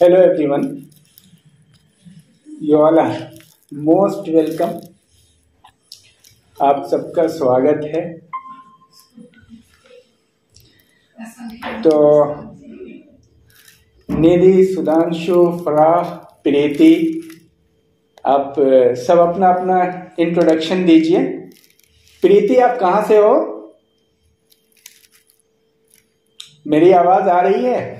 Hello everyone, you all are most welcome. आप सबका स्वागत है। तो निधि, सुधांशु, फराह, प्रीति, आप सब अपना अपना इंट्रोडक्शन दीजिए। प्रीति, आप कहाँ से हो? मेरी आवाज आ रही है?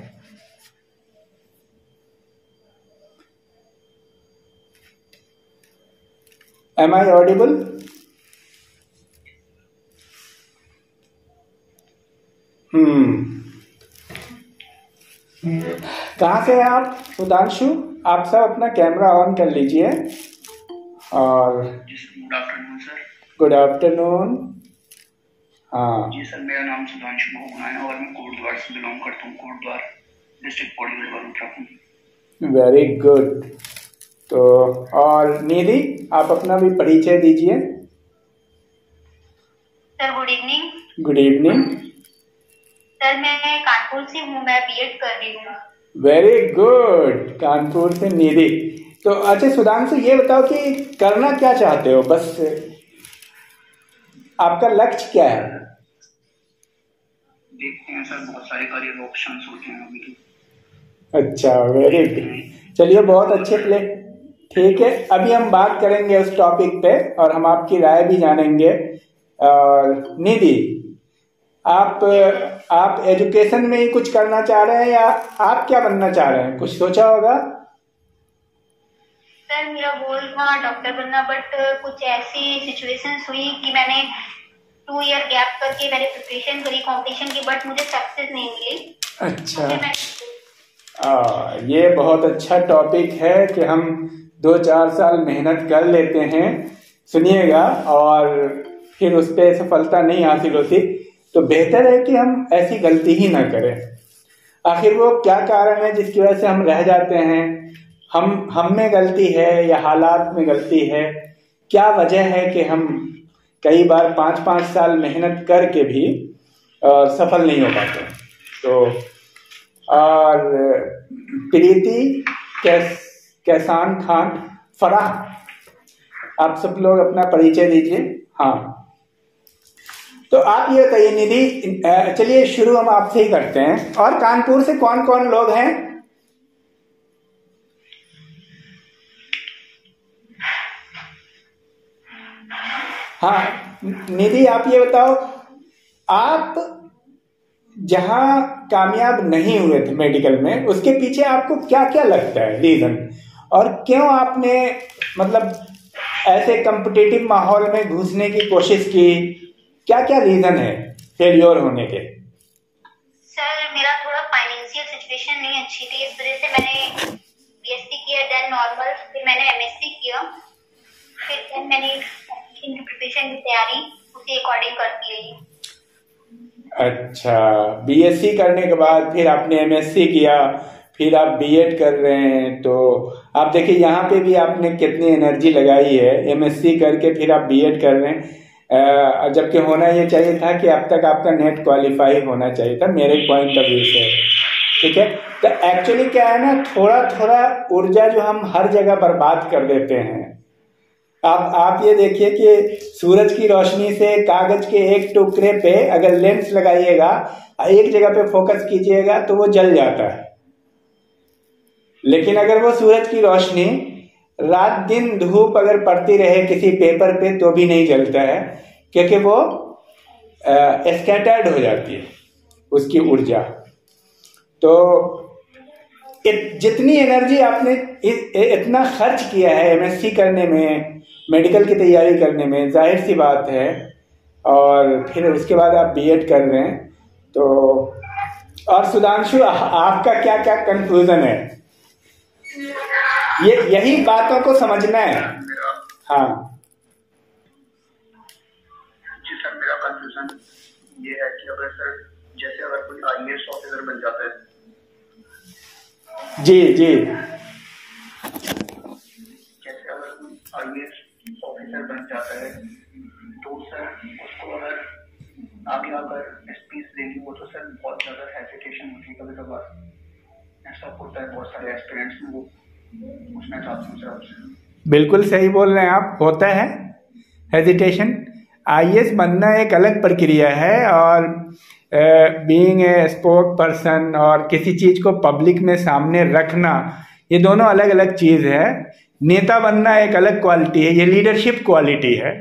Am I audible? कहाँ से हैं आप? सुधांशु, आप सब अपना कैमरा ऑन कर लीजिए। और good afternoon sir. Good afternoon. हाँ जी सर, मेरा नाम सुधांशु भोगना है और मैं कोटद्वार से बिलोंग करता हूँ। Kotdwar district Pauri Garhwal Uttarakhand. Very good. तो और निधि, आप अपना भी परिचय दीजिए। Sir good evening. Good evening sir, मैं कानपुर से हूँ, मैं बीएड कर रही हूँ। वेरी गुड, कानपुर से निधि। तो अच्छा सुधांशु, ये बताओ कि करना क्या चाहते हो, बस आपका लक्ष्य क्या है? देखते हैं सर, बहुत सारे करियर ऑप्शंस होते हैं अभी तो। अच्छा, वेरी गुड। चलिए, बहुत अच्छे प्ले। ठीक है, अभी हम बात करेंगे उस टॉपिक पे और हम आपकी राय भी जानेंगे। और निधि, आप एजुकेशन में ही कुछ करना चाह रहे हैं या आप क्या बनना चाह रहे हैं? कुछ सोचा होगा। सर, मेरा गोल था डॉक्टर बनना, बट कुछ ऐसी सिचुएशंस हुई कि मैंने 2 ईयर गैप करके मैंने प्रिपरेशन करी कंपटीशन की, बट मुझे सक्सेस नहीं मिली। अच्छा, ये बहुत अच्छा टॉपिक है कि हम 2-4 साल मेहनत कर लेते हैं, सुनिएगा, और फिर उस पर सफलता नहीं हासिल होती, तो बेहतर है कि हम ऐसी गलती ही ना करें। आखिर वो क्या कारण है जिसकी वजह से हम रह जाते हैं? हम में गलती है या हालात में गलती है? क्या वजह है कि हम कई बार 5-5 साल मेहनत करके भी सफल नहीं हो पाते? तो और प्रीति, कैसान खान, फराह, आप सब लोग अपना परिचय दीजिए। हाँ, तो आप ये बताइए निधि, चलिए शुरू हम आपसे ही करते हैं। और कानपुर से कौन कौन लोग हैं? हाँ निधि, आप ये बताओ, आप जहां कामयाब नहीं हुए थे मेडिकल में, उसके पीछे आपको क्या क्या लगता है रीजन, और क्यों आपने मतलब ऐसे कॉम्पिटिटिव माहौल में घुसने की कोशिश की? क्या क्या रीजन है फेलियर होने के? सर, मेरा थोड़ा फाइनेंशियल सिचुएशन नहीं अच्छी थी, इस वजह से मैंने बीएससी किया, देन नॉर्मल, फिर मैंने एमएससी किया, फिर देन मैंने प्रिपरेशन की तैयारी उसी अकॉर्डिंग करती रही। अच्छा, बीएससी करने के बाद फिर आपने एमएससी किया, फिर आप बीएड कर रहे हैं। तो आप देखिए यहाँ पे भी आपने कितनी एनर्जी लगाई है। एमएससी करके फिर आप बीएड कर रहे हैं, जबकि होना ये चाहिए था कि अब तक आपका नेट क्वालिफाई होना चाहिए था, मेरे पॉइंट ऑफ व्यू से। ठीक है, तो एक्चुअली क्या है ना, थोड़ा थोड़ा ऊर्जा जो हम हर जगह बर्बाद कर देते हैं। आप ये देखिए कि सूरज की रोशनी से कागज के एक टुकड़े पे अगर लेंस लगाइएगा, एक जगह पे फोकस कीजिएगा तो वो जल जाता है। लेकिन अगर वो सूरज की रोशनी रात दिन धूप अगर पड़ती रहे किसी पेपर पे तो भी नहीं जलता है, क्योंकि वो स्कैटर्ड हो जाती है उसकी ऊर्जा। तो जितनी एनर्जी आपने इतना खर्च किया है एमएससी करने में, मेडिकल की तैयारी करने में, जाहिर सी बात है, और फिर उसके बाद आप बीएड कर रहे हैं। तो और सुधांशु, आपका क्या क्या कंक्लूजन है? ये यही बातों को समझना है। हाँ जी सर, मेरा कंफ्यूजन ये है कि अगर सर जैसे अगर कोई आईएएस ऑफिसर बन जाता है, जी जी, जैसे अगर कोई आईएएस ऑफिसर बन जाता है तो सर उसको अगर आगे अगर स्पीच देनी हो तो सर बहुत ज्यादा हेजिटेशन होती है कभी कभार। ऐसा होता है बहुत सारे एस्पिरेंट्स में, वो पूछना चाहता हूँ सर आपसे। बिल्कुल सही बोल रहे हैं आप, होता है हेजिटेशन। आईएएस बनना एक अलग प्रक्रिया है, और बीइंग ए स्पोक पर्सन और किसी चीज को पब्लिक में सामने रखना, ये दोनों अलग अलग चीज है। नेता बनना एक अलग क्वालिटी है, ये लीडरशिप क्वालिटी है।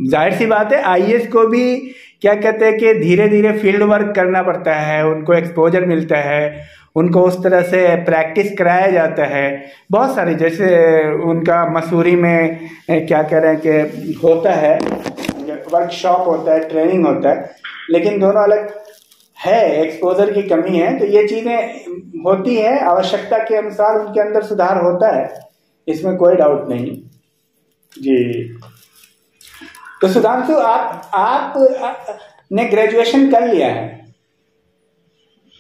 जाहिर सी बात है आईएएस को भी क्या कहते हैं कि धीरे धीरे फील्ड वर्क करना पड़ता है, उनको एक्सपोजर मिलता है, उनको उस तरह से प्रैक्टिस कराया जाता है। बहुत सारे, जैसे उनका मसूरी में क्या कह रहे हैं कि होता है, वर्कशॉप होता है, ट्रेनिंग होता है, लेकिन दोनों अलग है, एक्सपोजर की कमी है। तो ये चीजें होती है, आवश्यकता के अनुसार उनके अंदर सुधार होता है, इसमें कोई डाउट नहीं जी। तो सुधांशु, आप ने ग्रेजुएशन कर लिया है?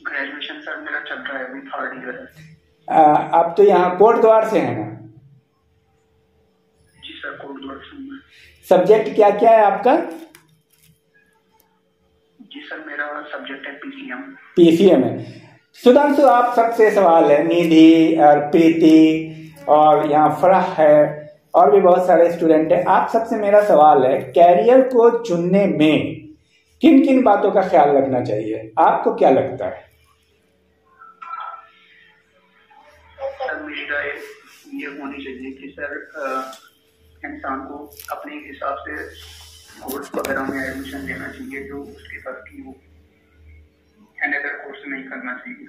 ग्रेजुएशन सर मेरा चल रहा है, अभी 3rd ईयर है। आप तो यहाँ कोट द्वार से है ना? जी सर, कोट द्वार से हूँ। सब्जेक्ट क्या क्या है आपका? जी सर, मेरा सब्जेक्ट है पीसीएम। पीसीएम है। सुधांशु, आप सबसे सवाल है, निधि और प्रीति और यहाँ फराह है और भी बहुत सारे स्टूडेंट हैं, आप सबसे मेरा सवाल है, कैरियर को चुनने में किन किन बातों का ख्याल रखना चाहिए? आपको क्या लगता है? सर मेरी राय ये होनी चाहिए कि सर इंसान को अपने हिसाब से कोर्स वगैरह में एडमिशन लेना चाहिए जो उसके पास की हो, अनदर कोर्स नहीं करना चाहिए।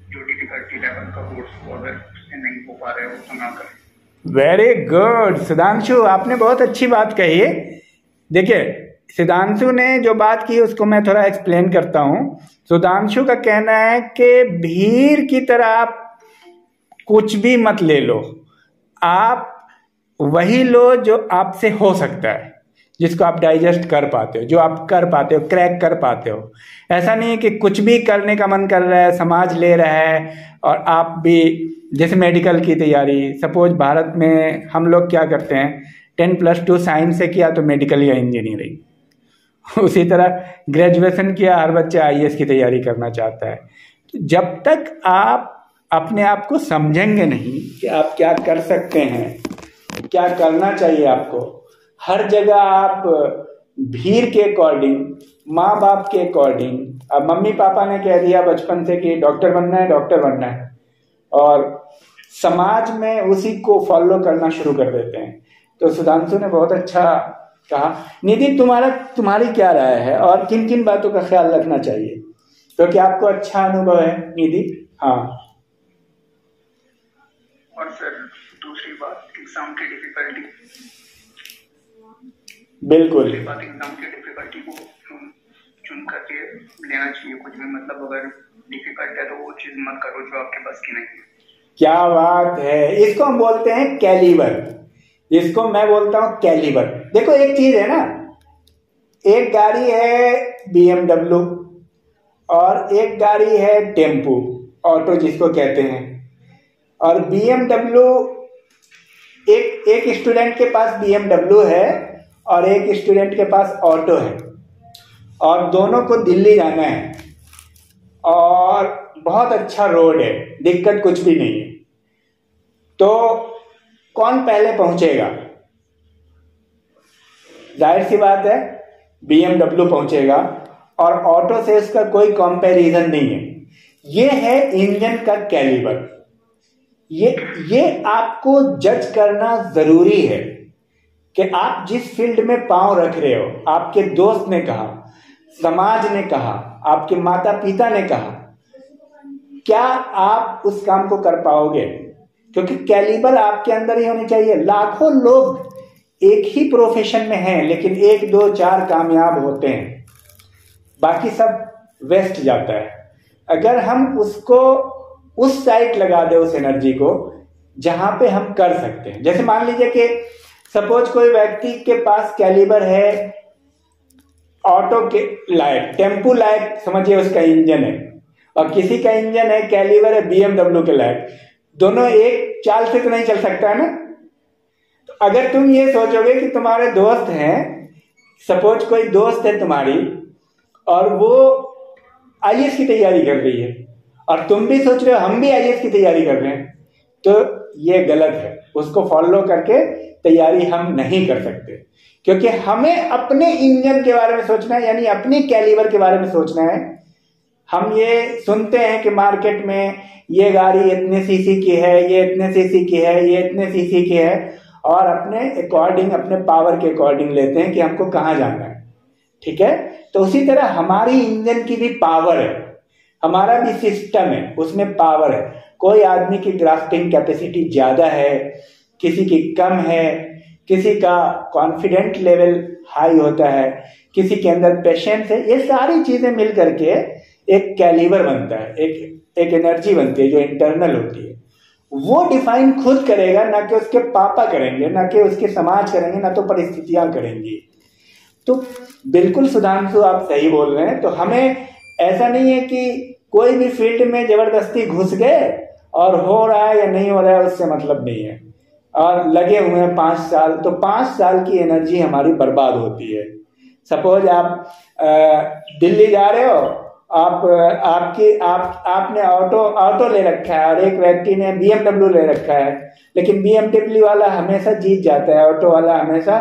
जो डिफिकल्टी लेवल का कोर्स हो, अगर उससे नहीं हो पा रहा है वो तो ना करें। वेरी गुड सुधांशु, आपने बहुत अच्छी बात कही है। देखिए, सुधांशु ने जो बात की उसको मैं थोड़ा एक्सप्लेन करता हूँ। सुधांशु का कहना है कि भीड़ की तरह आप कुछ भी मत ले लो, आप वही लो जो आपसे हो सकता है, जिसको आप डाइजेस्ट कर पाते हो, जो आप कर पाते हो, क्रैक कर पाते हो। ऐसा नहीं है कि कुछ भी करने का मन कर रहा है, समाज ले रहा है और आप भी, जैसे मेडिकल की तैयारी, सपोज भारत में हम लोग क्या करते हैं, 10+2 साइंस से किया तो मेडिकल या इंजीनियरिंग, उसी तरह ग्रेजुएशन किया, हर बच्चा आईएएस की तैयारी करना चाहता है। तो जब तक आप अपने आप को समझेंगे नहीं कि आप क्या कर सकते हैं, क्या करना चाहिए आपको, हर जगह आप भीड़ के अकॉर्डिंग, माँ बाप के अकॉर्डिंग, अब मम्मी पापा ने कह दिया बचपन से कि डॉक्टर बनना है, डॉक्टर बनना है, और समाज में उसी को फॉलो करना शुरू कर देते हैं। तो सुधांशु ने बहुत अच्छा कहा। निधि, तुम्हारी क्या राय है और किन किन बातों का ख्याल रखना चाहिए, क्योंकि तो आपको अच्छा अनुभव है निधि? हाँ। और सर दूसरी बात, एग्जाम की डिफिकल्टी। बिल्कुल, बात एग्जाम की डिफिकल्टी को चुन करके लेना चाहिए कुछ भी, मतलब अगर डिफिकल्ट है तो वो चीज मत करो जो आपके बस की नहीं है। क्या बात है, इसको हम बोलते हैं कैलिबर, इसको मैं बोलता हूं कैलिबर। देखो एक चीज है ना, एक गाड़ी है BMW और एक गाड़ी है टेम्पू, ऑटो जिसको कहते हैं, और BMW, एक स्टूडेंट के पास BMW है और एक स्टूडेंट के पास ऑटो है, और दोनों को दिल्ली जाना है और बहुत अच्छा रोड है, दिक्कत कुछ भी नहीं है। तो कौन पहले पहुंचेगा? जाहिर सी बात है BMW पहुंचेगा, और ऑटो से इसका कोई कंपैरिजन नहीं है। ये है इंजन का कैलिबर। ये आपको जज करना जरूरी है कि आप जिस फील्ड में पांव रख रहे हो, आपके दोस्त ने कहा, समाज ने कहा, आपके माता पिता ने कहा, क्या आप उस काम को कर पाओगे? क्योंकि कैलिबर आपके अंदर ही होनी चाहिए। लाखों लोग एक ही प्रोफेशन में हैं, लेकिन 1, 2, 4 कामयाब होते हैं, बाकी सब वेस्ट जाता है। अगर हम उसको उस साइड लगा दे, उस एनर्जी को जहां पे हम कर सकते हैं। जैसे मान लीजिए कि सपोज कोई व्यक्ति के पास कैलिबर है ऑटो के लायक, टेम्पू लायक समझिए उसका इंजन है, और किसी का इंजन है, कैलिबर है BMW के लायक, दोनों एक चाल से तो नहीं चल सकता है ना। तो अगर तुम ये सोचोगे कि तुम्हारे दोस्त हैं, सपोज कोई दोस्त है तुम्हारी और वो आईएएस की तैयारी कर रही है और तुम भी सोच रहे हो हम भी आईएएस की तैयारी कर रहे हैं, तो ये गलत है। उसको फॉलो करके तैयारी हम नहीं कर सकते, क्योंकि हमें अपने इंजन के बारे में सोचना है, यानी अपनी कैलिबर के बारे में सोचना है। हम ये सुनते हैं कि मार्केट में ये गाड़ी इतने सीसी की है, ये इतने सीसी की है, ये इतने सीसी की है, और अपने अकॉर्डिंग, अपने पावर के अकॉर्डिंग लेते हैं कि हमको कहाँ जाना है। ठीक है, तो उसी तरह हमारी इंजन की भी पावर है, हमारा भी सिस्टम है, उसमें पावर है। कोई आदमी की ग्रास्पिंग कैपेसिटी ज्यादा है, किसी की कम है, किसी का कॉन्फिडेंट लेवल हाई होता है, किसी के अंदर पेशेंस है। ये सारी चीजें मिल करके एक कैलिबर बनता है, एक एनर्जी बनती है जो इंटरनल होती है। वो डिफाइन खुद करेगा, ना कि उसके पापा करेंगे, ना कि उसके समाज करेंगे, ना तो परिस्थितियां करेंगी। तो बिल्कुल सुधांशु आप सही बोल रहे हैं। तो हमें ऐसा नहीं है कि कोई भी फील्ड में जबरदस्ती घुस गए और हो रहा है या नहीं हो रहा है उससे मतलब नहीं है, और लगे हुए हैं 5 साल, तो 5 साल की एनर्जी हमारी बर्बाद होती है। सपोज आप दिल्ली जा रहे हो, आपने ऑटो ले रखा है और एक व्यक्ति ने BMW ले रखा है, लेकिन BMW वाला हमेशा जीत जाता है, ऑटो वाला हमेशा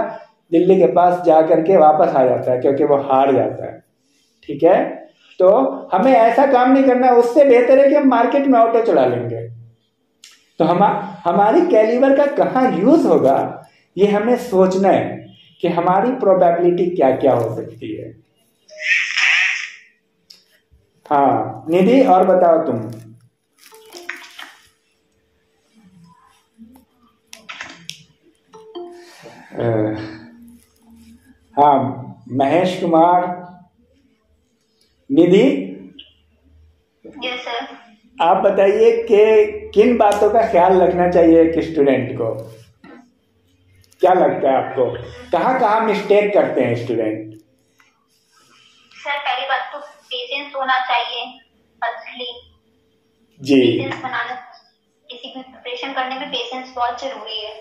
दिल्ली के पास जा करके वापस आ जाता है, क्योंकि वो हार जाता है। ठीक है, तो हमें ऐसा काम नहीं करना। उससे बेहतर है कि हम मार्केट में ऑटो चला लेंगे। तो हमारी कैलिबर का कहाँ यूज होगा, ये हमें सोचना है कि हमारी प्रोबेबिलिटी क्या क्या हो सकती है। हाँ निधि, और बताओ तुम। हाँ महेश कुमार, निधि, यस सर। आप बताइए कि किन बातों का ख्याल रखना चाहिए एक स्टूडेंट को। क्या लगता है आपको, कहाँ कहाँ मिस्टेक करते हैं स्टूडेंट? सर पहली बात तो पेशेंस होना चाहिए, फर्स्टली जी। पेशेंस बनाना, किसी भी प्रिपरेशन करने में पेशेंस बहुत जरूरी है।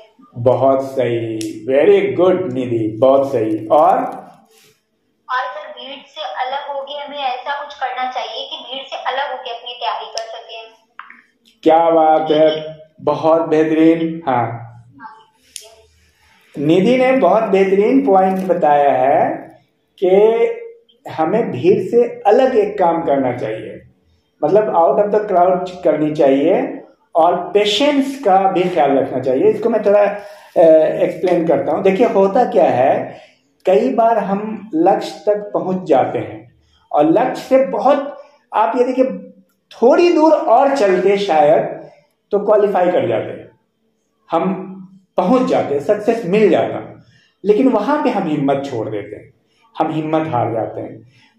बहुत सही, वेरी गुड निधि, बहुत सही। और सर भीड़ से अलग होके हमें ऐसा कुछ करना चाहिए कि भीड़ से अलग होके अपनी तैयारी कर सकें। क्या बात है, बहुत बेहतरीन। हाँ, निधि ने बहुत बेहतरीन पॉइंट बताया है कि हमें भीड़ से अलग एक काम करना चाहिए, मतलब आउट ऑफ द क्राउड करनी चाहिए, और पेशेंस का भी ख्याल रखना चाहिए। इसको मैं थोड़ा एक्सप्लेन करता हूँ। देखिए होता क्या है, कई बार हम लक्ष्य तक पहुंच जाते हैं और लक्ष्य से बहुत, आप ये देखिए थोड़ी दूर और चलते शायद तो क्वालिफाई कर जाते हैं, हम पहुंच जाते, सक्सेस मिल जाता, लेकिन वहां पे हम हिम्मत छोड़ देते हैं, हम हिम्मत हार जाते हैं।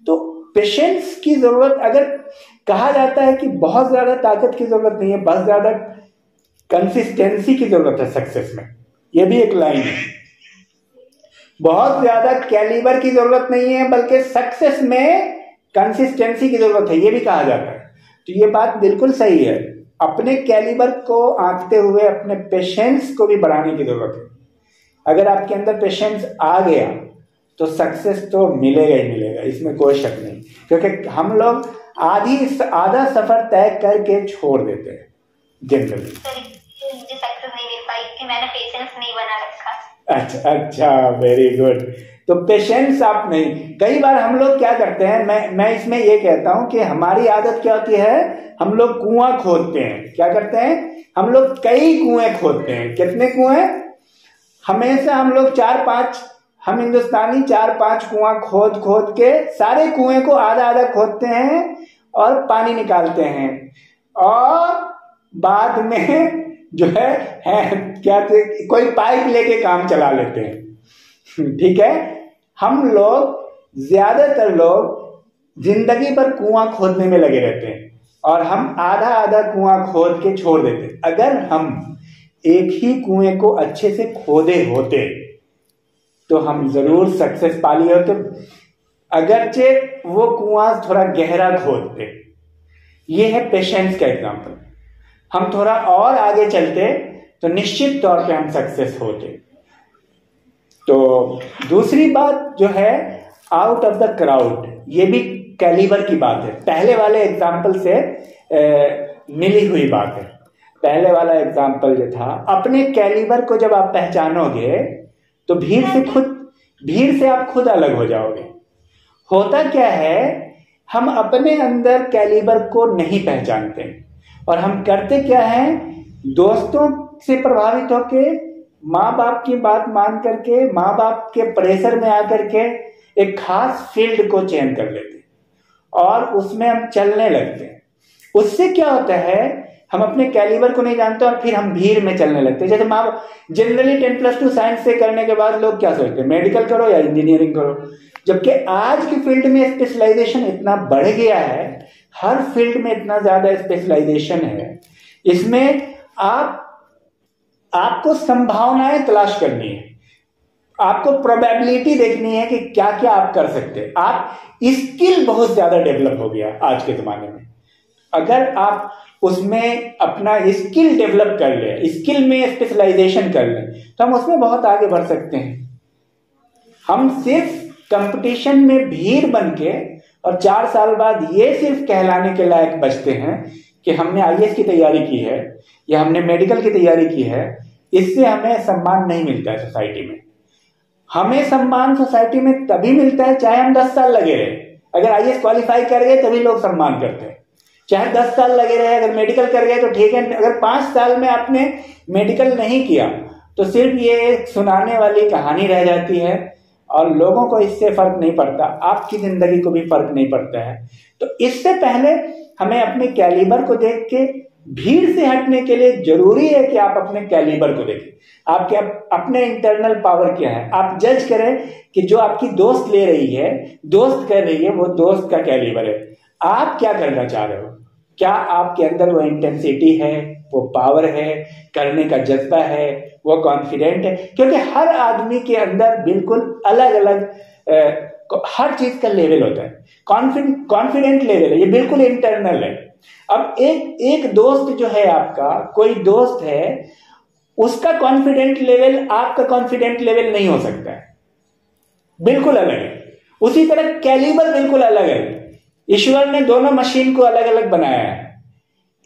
तो पेशेंस की जरूरत, अगर कहा जाता है कि बहुत ज्यादा ताकत की जरूरत नहीं है, बहुत ज्यादा कंसिस्टेंसी की जरूरत है सक्सेस में, यह भी एक लाइन है। बहुत ज्यादा कैलिबर की जरूरत नहीं है, बल्कि सक्सेस में कंसिस्टेंसी की जरूरत है, यह भी कहा जाता है। तो ये बात बिल्कुल सही है। अपने कैलिबर को आंकते हुए अपने पेशेंस को भी बढ़ाने की जरूरत है। अगर आपके अंदर पेशेंस आ गया तो सक्सेस तो मिलेगा ही मिलेगा, इसमें कोई शक नहीं। क्योंकि हम लोग आधा सफर तय करके छोड़ देते हैं जनरली। मुझे सक्सेस नहीं मिल पाई कि मैंने पेशेंस नहीं बना रखा। अच्छा, वेरी गुड। तो पेशेंस आप नहीं, कई बार हम लोग क्या करते हैं, मैं इसमें ये कहता हूं कि हमारी आदत क्या होती है, हम लोग कुआं खोदते हैं। क्या करते हैं हम लोग, कई कुएं खोदते हैं। कितने कुएं? हमेशा हम लोग 4-5, हम हिंदुस्तानी 4-5 कुआं खोद के सारे कुएं को आधा खोदते हैं और पानी निकालते हैं, और बाद में जो है क्या कोई पाइप लेके काम चला लेते हैं। ठीक है, हम लोग ज्यादातर लोग जिंदगी भर कुआं खोदने में लगे रहते हैं और हम आधा कुआं खोद के छोड़ देते हैं। अगर हम एक ही कुएं को अच्छे से खोदे होते तो हम जरूर सक्सेस पा लिए होते, अगरचे वो कुआं थोड़ा गहरा खोदते। ये है पेशेंस का एग्जाम्पल। हम थोड़ा और आगे चलते तो निश्चित तौर पे हम सक्सेस होते। तो दूसरी बात जो है, आउट ऑफ द क्राउड, ये भी कैलिबर की बात है। पहले वाले एग्जाम्पल से मिली हुई बात है। पहले वाला एग्जाम्पल जो था, अपने कैलिबर को जब आप पहचानोगे तो भीड़ से आप खुद अलग हो जाओगे। होता क्या है, हम अपने अंदर कैलिबर को नहीं पहचानते और हम करते क्या है, दोस्तों से प्रभावित होके, माँ बाप की बात मान करके, माँ बाप के प्रेशर में आकर के एक खास फील्ड को चयन कर लेते और उसमें हम चलने लगते हैं। उससे क्या होता है, हम अपने कैलिबर को नहीं जानते और फिर हम भीड़ में चलने लगते हैं। जैसे जनरली 10+2 साइंस से करने के बाद लोग क्या सोचते हैं, मेडिकल करो या इंजीनियरिंग करो, जबकि आज की फील्ड में स्पेशलाइजेशन इतना बढ़ गया है, हर फील्ड में इतना ज्यादा स्पेशलाइजेशन है। इसमें आपको संभावनाएं तलाश करनी है, आपको प्रोबेबिलिटी देखनी है कि क्या क्या आप कर सकते हैं। आप स्किल बहुत ज्यादा डेवलप हो गया आज के जमाने में। अगर आप उसमें अपना स्किल डेवलप कर ले, स्किल में स्पेशलाइजेशन कर ले, तो हम उसमें बहुत आगे बढ़ सकते हैं। हम सिर्फ कंपटीशन में भीड़ बन के और 4 साल बाद ये सिर्फ कहलाने के लायक बचते हैं कि हमने IAS की तैयारी की है या हमने मेडिकल की तैयारी की है। इससे हमें सम्मान नहीं मिलता है सोसाइटी में। हमें सम्मान सोसाइटी में तभी मिलता है चाहे हम 10 साल लगे रहे। अगर IAS क्वालिफाई कर गए तभी लोग सम्मान करते हैं, चाहे 10 साल लगे रहे। अगर मेडिकल कर गए तो ठीक है, अगर 5 साल में आपने मेडिकल नहीं किया तो सिर्फ ये सुनाने वाली कहानी रह जाती है और लोगों को इससे फर्क नहीं पड़ता, आपकी जिंदगी को भी फर्क नहीं पड़ता है। तो इससे पहले हमें अपने कैलिबर को देख के भीड़ से हटने के लिए जरूरी है कि आप अपने कैलिबर को देखें, आपके अपने इंटरनल पावर क्या है। आप जज करें कि जो आपकी दोस्त ले रही है, दोस्त कर रही है, वो दोस्त का कैलिबर है। आप क्या करना चाह रहे हो, क्या आपके अंदर वो इंटेंसिटी है, वो पावर है, करने का जज्बा है, वो कॉन्फिडेंट है। क्योंकि हर आदमी के अंदर बिल्कुल अलग अलग हर चीज का लेवल होता है। कॉन्फिडेंट लेवल है, ये बिल्कुल इंटरनल है। अब एक दोस्त जो है आपका, कोई दोस्त है, उसका कॉन्फिडेंट लेवल आपका कॉन्फिडेंट लेवल नहीं हो सकता है, बिल्कुल अलग है। उसी तरह कैलिबर बिल्कुल अलग है। ईश्वर ने दोनों मशीन को अलग अलग बनाया है।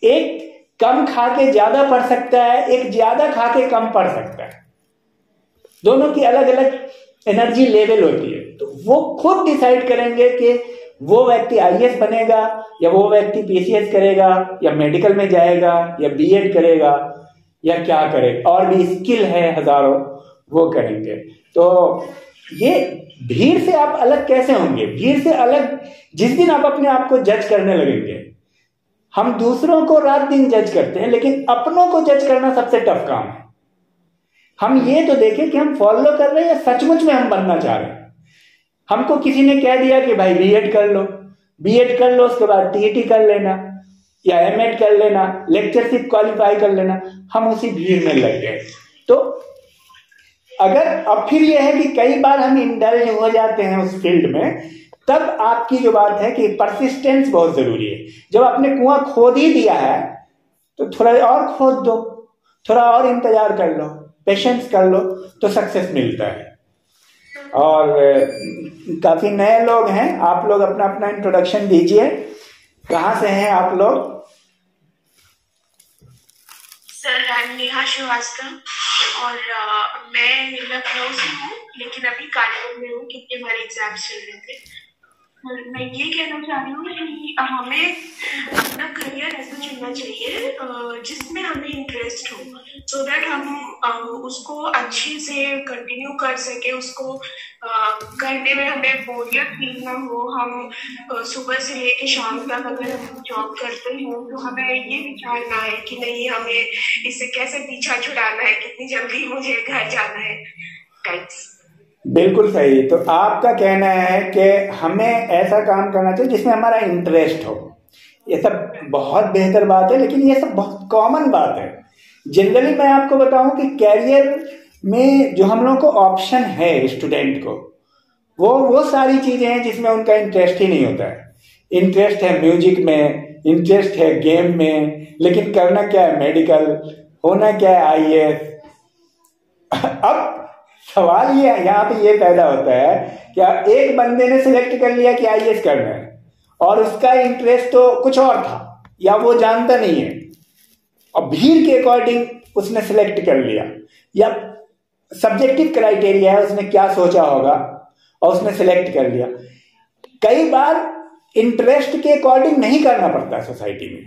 एक कम खा के ज्यादा पढ़ सकता है, एक ज्यादा खा के कम पढ़ सकता है। दोनों की अलग अलग एनर्जी लेवल होती है। तो वो खुद डिसाइड करेंगे कि वो व्यक्ति IAS बनेगा या वो व्यक्ति PCS करेगा या मेडिकल में जाएगा या B.Ed करेगा या क्या करे, और भी स्किल है हजारों, वो करेंगे। तो ये भीड़ से आप अलग कैसे होंगे? भीड़ से अलग जिस दिन आप अपने आप को जज करने लगेंगे। हम दूसरों को रात दिन जज करते हैं, लेकिन अपनों को जज करना सबसे टफ काम है। हम ये तो देखें कि हम फॉलो कर रहे हैं या सचमुच में हम बनना चाह रहे हैं। हमको किसी ने कह दिया कि भाई B.Ed कर लो, B.Ed कर लो, उसके बाद TET कर लेना या M.Ed कर लेना, लेक्चरशिप क्वालिफाई कर लेना, हम उसी भीड़ में लग गए। तो अगर अब फिर यह है कि कई बार हम इंडल्ज हो जाते हैं उस फील्ड में, तब आपकी जो बात है कि परसिस्टेंस बहुत जरूरी है। जब आपने कुआं खोद ही दिया है तो थोड़ा और खोद दो, थोड़ा और इंतजार कर लो, पेशेंस कर लो, तो सक्सेस मिलता है। और काफी नए लोग हैं, आप लोग अपना अपना इंट्रोडक्शन दीजिए। कहाँ से हैं आप लोग? सर, नेहा श्रीवास्तव और मैं लखनऊ से हूँ, लेकिन अभी कानपुर में हूँ क्योंकि हमारे एग्जाम्स चल रहे थे। मैं ये कहना चाह रही हूँ कि हमें अपना करियर ऐसा चुनना चाहिए जिसमें हमें इंटरेस्ट हो, सो दैट हम उसको अच्छे से कंटिन्यू कर सके, उसको करने में हमें बोरियत फील ना हो। हम सुबह से लेके शाम तक अगर हम जॉब करते हैं तो हमें ये विचारना है कि नहीं, हमें इससे कैसे पीछा छुड़ाना है, कितनी जल्दी मुझे घर जाना है। थैंक्स। बिल्कुल सही। तो आपका कहना है कि हमें ऐसा काम करना चाहिए जिसमें हमारा इंटरेस्ट हो। ये सब बहुत बेहतर बात है, लेकिन ये सब बहुत कॉमन बात है। जनरली मैं आपको बताऊं कि कैरियर में जो हम लोगों को ऑप्शन है स्टूडेंट को, वो सारी चीजें हैं जिसमें उनका इंटरेस्ट ही नहीं होता है। इंटरेस्ट है म्यूजिक में, इंटरेस्ट है गेम में, लेकिन करना क्या है मेडिकल, होना क्या है IAS। अब सवाल ये यहाँ पे ये पैदा होता है कि एक बंदे ने सिलेक्ट कर लिया कि IAS करना है और उसका इंटरेस्ट तो कुछ और था, या वो जानता नहीं है और भीड़ के अकॉर्डिंग उसने सिलेक्ट कर लिया, या सब्जेक्टिव क्राइटेरिया है, उसने क्या सोचा होगा और उसने सिलेक्ट कर लिया। कई बार इंटरेस्ट के अकॉर्डिंग नहीं करना पड़ता सोसाइटी में।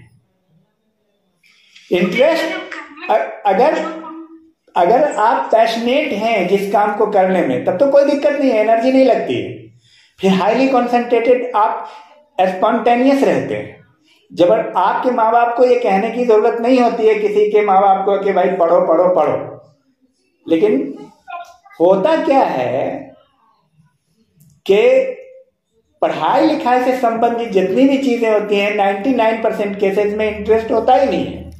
इंटरेस्ट अगर आप पैशनेट हैं जिस काम को करने में, तब तो कोई दिक्कत नहीं है, एनर्जी नहीं लगती है। फिर हाईली कॉन्सेंट्रेटेड, आप स्पॉन्टेनियस रहते हैं। जब आपके माँ बाप को ये कहने की जरूरत नहीं होती है किसी के माँ बाप को कि भाई पढ़ो पढ़ो पढ़ो, लेकिन होता क्या है कि पढ़ाई लिखाई से संबंधित जितनी भी चीजें होती हैं 99% केसेस में इंटरेस्ट होता ही नहीं है,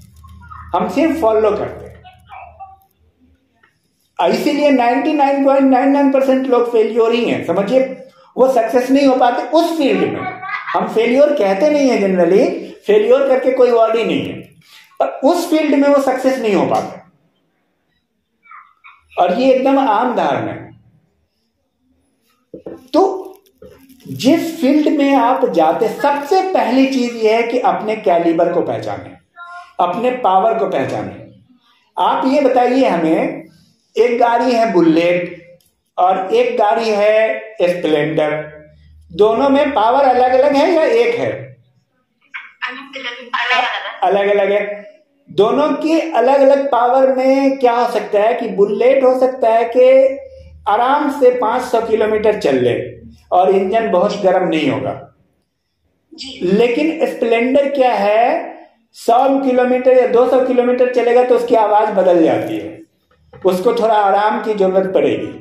हम सिर्फ फॉलो करते हैं। इसीलिए 99.99% लोग फेलियर ही हैं। समझिए, वो सक्सेस नहीं हो पाते उस फील्ड में। हम फेलियर कहते नहीं है, जनरली फेलियर करके कोई वर्ड ही नहीं है, पर उस फील्ड में वो सक्सेस नहीं हो पाते, और ये एकदम आम धारणा है। तो जिस फील्ड में आप जाते, सबसे पहली चीज ये है कि अपने कैलिबर को पहचाने, अपने पावर को पहचाने। आप ये बताइए हमें, एक गाड़ी है बुलेट और एक गाड़ी है स्प्लेंडर, दोनों में पावर अलग अलग है या एक है? अलग अलग है। दोनों की अलग अलग पावर में क्या हो सकता है कि बुलेट हो सकता है कि आराम से 500 किलोमीटर चल ले और इंजन बहुत गर्म नहीं होगा, लेकिन स्प्लेंडर क्या है, 100 किलोमीटर या 200 किलोमीटर चलेगा तो उसकी आवाज बदल जाती है, उसको थोड़ा आराम की जरूरत पड़ेगी।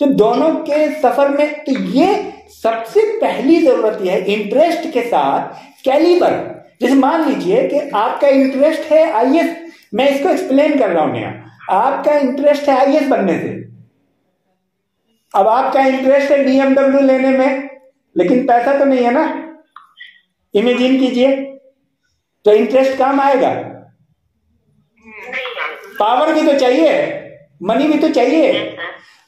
तो दोनों के सफर में, तो ये सबसे पहली जरूरत यह है इंटरेस्ट के साथ कैलिबर। जैसे मान लीजिए कि आपका इंटरेस्ट है आईएएस, मैं इसको एक्सप्लेन कर रहा हूं यहाँ, आपका इंटरेस्ट है आईएएस बनने से, अब आपका इंटरेस्ट है बीएमडब्ल्यू लेने में, लेकिन पैसा तो नहीं है ना, इमेजिन कीजिए, तो इंटरेस्ट काम आएगा? पावर भी तो चाहिए, मनी भी तो चाहिए।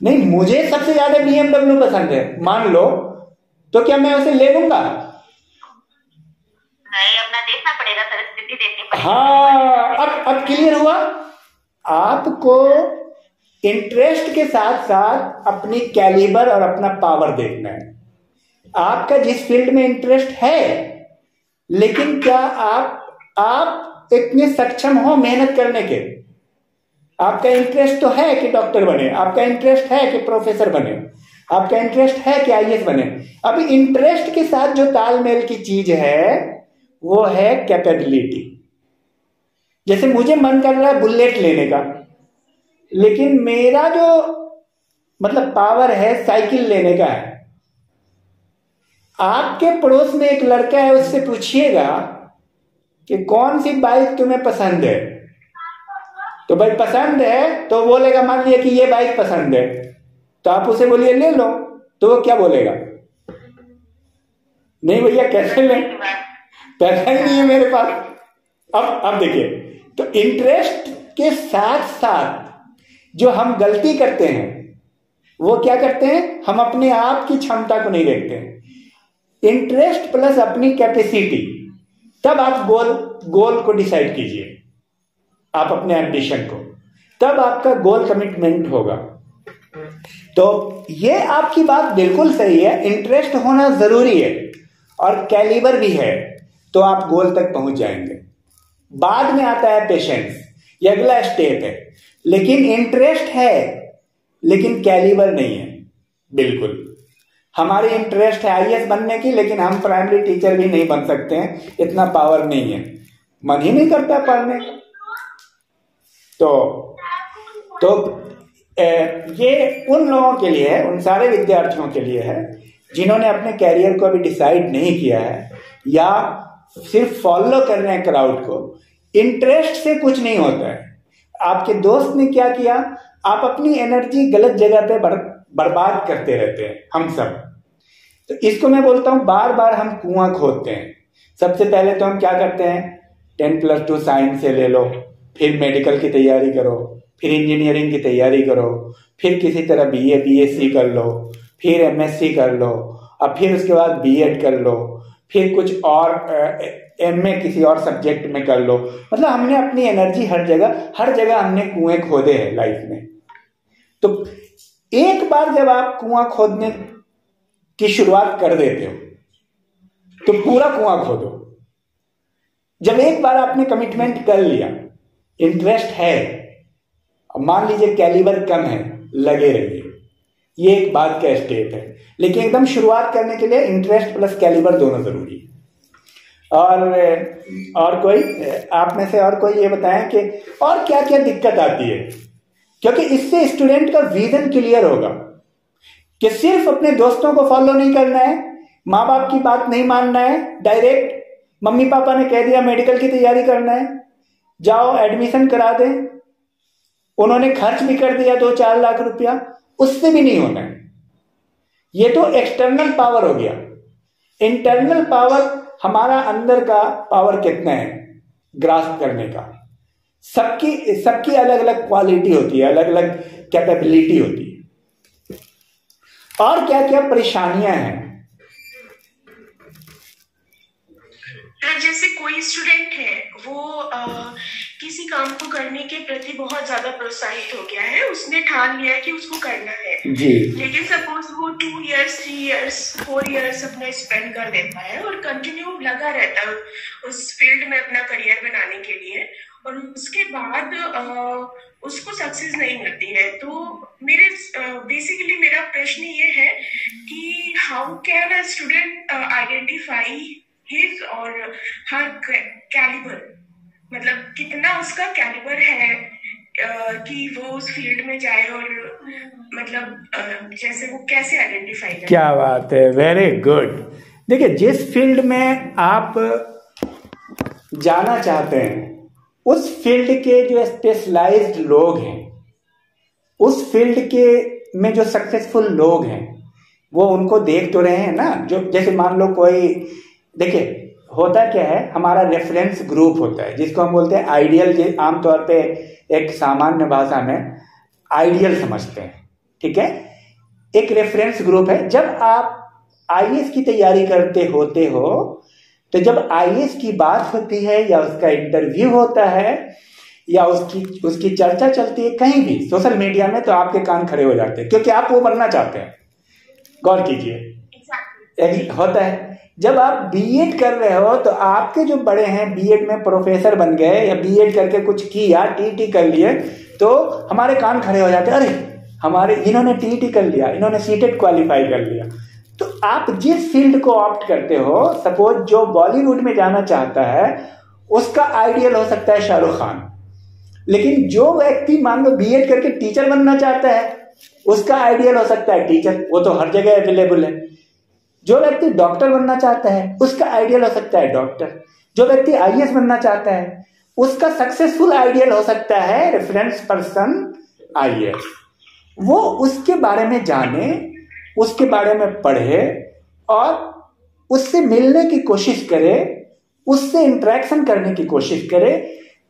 नहीं, मुझे सबसे ज्यादा बीएमडब्ल्यू पसंद है मान लो, तो क्या मैं उसे ले लूंगा? नहीं, अपना देखना पड़ेगा, परिस्थिति देखनी पड़ेगी। हाँ, अब क्लियर हुआ। आपको इंटरेस्ट के साथ साथ अपनी कैलिबर और अपना पावर देखना है। आपका जिस फील्ड में इंटरेस्ट है, लेकिन क्या आप इतने सक्षम हो मेहनत करने के? आपका इंटरेस्ट तो है कि डॉक्टर बने, आपका इंटरेस्ट है कि प्रोफेसर बने, आपका इंटरेस्ट है कि आईएएस बने। अब इंटरेस्ट के साथ जो तालमेल की चीज है वो है कैपेबिलिटी। जैसे मुझे मन कर रहा है बुलेट लेने का, लेकिन मेरा जो मतलब पावर है साइकिल लेने का है। आपके पड़ोस में एक लड़का है, उससे पूछिएगा कि कौन सी बाइक तुम्हें पसंद है, तो भाई पसंद है तो बोलेगा, मान लिया कि ये बाइक पसंद है, तो आप उसे बोलिए ले लो, तो वो क्या बोलेगा? नहीं भैया कैसे लें, पैसा ही नहीं है मेरे पास। अब देखिए, तो इंटरेस्ट के साथ साथ जो हम गलती करते हैं वो क्या करते हैं, हम अपने आप की क्षमता को नहीं देखते हैं। इंटरेस्ट प्लस अपनी कैपेसिटी, तब आप गोल को डिसाइड कीजिए, आप अपने एम्बिशन को, तब आपका गोल कमिटमेंट होगा। तो ये आपकी बात बिल्कुल सही है, इंटरेस्ट होना जरूरी है और कैलिबर भी है, तो आप गोल तक पहुंच जाएंगे। बाद में आता है पेशेंस, ये अगला स्टेप है। लेकिन इंटरेस्ट है लेकिन कैलिबर नहीं है। बिल्कुल, हमारी इंटरेस्ट है आईएएस बनने की, लेकिन हम प्राइमरी टीचर भी नहीं बन सकते हैं, इतना पावर नहीं है, मन ही नहीं करता पढ़ने का। तो ये उन लोगों के लिए है, उन सारे विद्यार्थियों के लिए है जिन्होंने अपने कैरियर को अभी डिसाइड नहीं किया है या सिर्फ फॉलो कर रहे हैं क्राउड को। इंटरेस्ट से कुछ नहीं होता है। आपके दोस्त ने क्या किया, आप अपनी एनर्जी गलत जगह पे बर्बाद करते रहते हैं, हम सब। तो इसको मैं बोलता हूं बार बार हम कुआं खोदते हैं। सबसे पहले तो हम क्या करते हैं, 10+2 साइंस से ले लो, फिर मेडिकल की तैयारी करो, फिर इंजीनियरिंग की तैयारी करो, फिर किसी तरह बीए बीएससी कर लो, फिर एमएससी कर लो, और फिर उसके बाद बीएड कर लो, फिर कुछ और MA किसी और सब्जेक्ट में कर लो। मतलब हमने अपनी एनर्जी हर जगह हमने कुएं खोदे हैं लाइफ में। तो एक बार जब आप कुआं खोदने की शुरुआत कर देते हो तो पूरा कुआं खोदो। जब एक बार आपने कमिटमेंट कर लिया, इंटरेस्ट है, मान लीजिए कैलिबर कम है, लगे रहिए, ये एक बात का स्टेप है। लेकिन एकदम शुरुआत करने के लिए इंटरेस्ट प्लस कैलिबर दोनों जरूरी है। और कोई आप में से और कोई ये बताएं कि और क्या क्या दिक्कत आती है, क्योंकि इससे स्टूडेंट का विजन क्लियर होगा कि सिर्फ अपने दोस्तों को फॉलो नहीं करना है, माँ बाप की बात नहीं मानना है, डायरेक्ट मम्मी पापा ने कह दिया मेडिकल की तैयारी करना है, जाओ एडमिशन करा दें, उन्होंने खर्च भी कर दिया 2-4 लाख रुपया, उससे भी नहीं होना है। ये तो एक्सटर्नल पावर हो गया। इंटरनल पावर, हमारा अंदर का पावर कितना है ग्रास्प करने का। सबकी अलग अलग क्वालिटी होती है, अलग अलग कैपेबिलिटी होती है। और क्या क्या परेशानियां हैं? जैसे कोई स्टूडेंट है वो किसी काम को करने के प्रति बहुत ज्यादा प्रोत्साहित हो गया है, उसने ठान लिया है कि उसको करना है जी। लेकिन सपोज वो 2 years 3 years 4 years अपना स्पेंड कर देता है और कंटिन्यू लगा रहता है उस फील्ड में अपना करियर बनाने के लिए, और उसके बाद उसको सक्सेस नहीं मिलती है। तो बेसिकली मेरा प्रश्न ये है कि how can a student identify his और हर कैलिबर, मतलब कितना उसका कैलिबर है कि वो उस फील्ड में जाए, और मतलब जैसे वो कैसे आइडेंटिफाई करे? क्या बात है, वेरी गुड। देखिए, जिस फील्ड में आप जाना चाहते हैं उस फील्ड के जो स्पेशलाइज्ड लोग हैं, उस फील्ड के में जो सक्सेसफुल लोग हैं, वो उनको देख तो रहे हैं ना। जो जैसे मान लो कोई, देखिए होता क्या है, हमारा रेफरेंस ग्रुप होता है जिसको हम बोलते हैं आइडियल। आमतौर पे एक सामान्य भाषा में आइडियल समझते हैं, ठीक है। एक रेफरेंस ग्रुप है। जब आप IAS की तैयारी करते होते हो तो जब IAS की बात होती है या उसका इंटरव्यू होता है या उसकी चर्चा चलती है कहीं भी सोशल मीडिया में, तो आपके कान खड़े हो जाते हैं, क्योंकि आप वो बनना चाहते हैं। गौर कीजिए, होता है जब आप B.Ed कर रहे हो तो आपके जो बड़े हैं B.Ed में प्रोफेसर बन गए या B.Ed करके कुछ किया, TET कर लिए, तो हमारे कान खड़े हो जाते हैं, अरे इन्होंने TET कर लिया, इन्होंने CTET क्वालिफाई कर लिया। तो आप जिस फील्ड को ऑप्ट करते हो, सपोज जो बॉलीवुड में जाना चाहता है उसका आइडियल हो सकता है शाहरुख खान, लेकिन जो व्यक्ति मान लो B.Ed करके टीचर बनना चाहता है उसका आइडियल हो सकता है टीचर, वो तो हर जगह अवेलेबल है। जो व्यक्ति डॉक्टर बनना चाहता है उसका आइडियल हो सकता है डॉक्टर। जो व्यक्ति IAS बनना चाहता है उसका सक्सेसफुल आइडियल हो सकता है रेफरेंस पर्सन IAS। वो उसके बारे में जाने, उसके बारे में पढ़े और उससे मिलने की कोशिश करे, उससे इंटरेक्शन करने की कोशिश करे,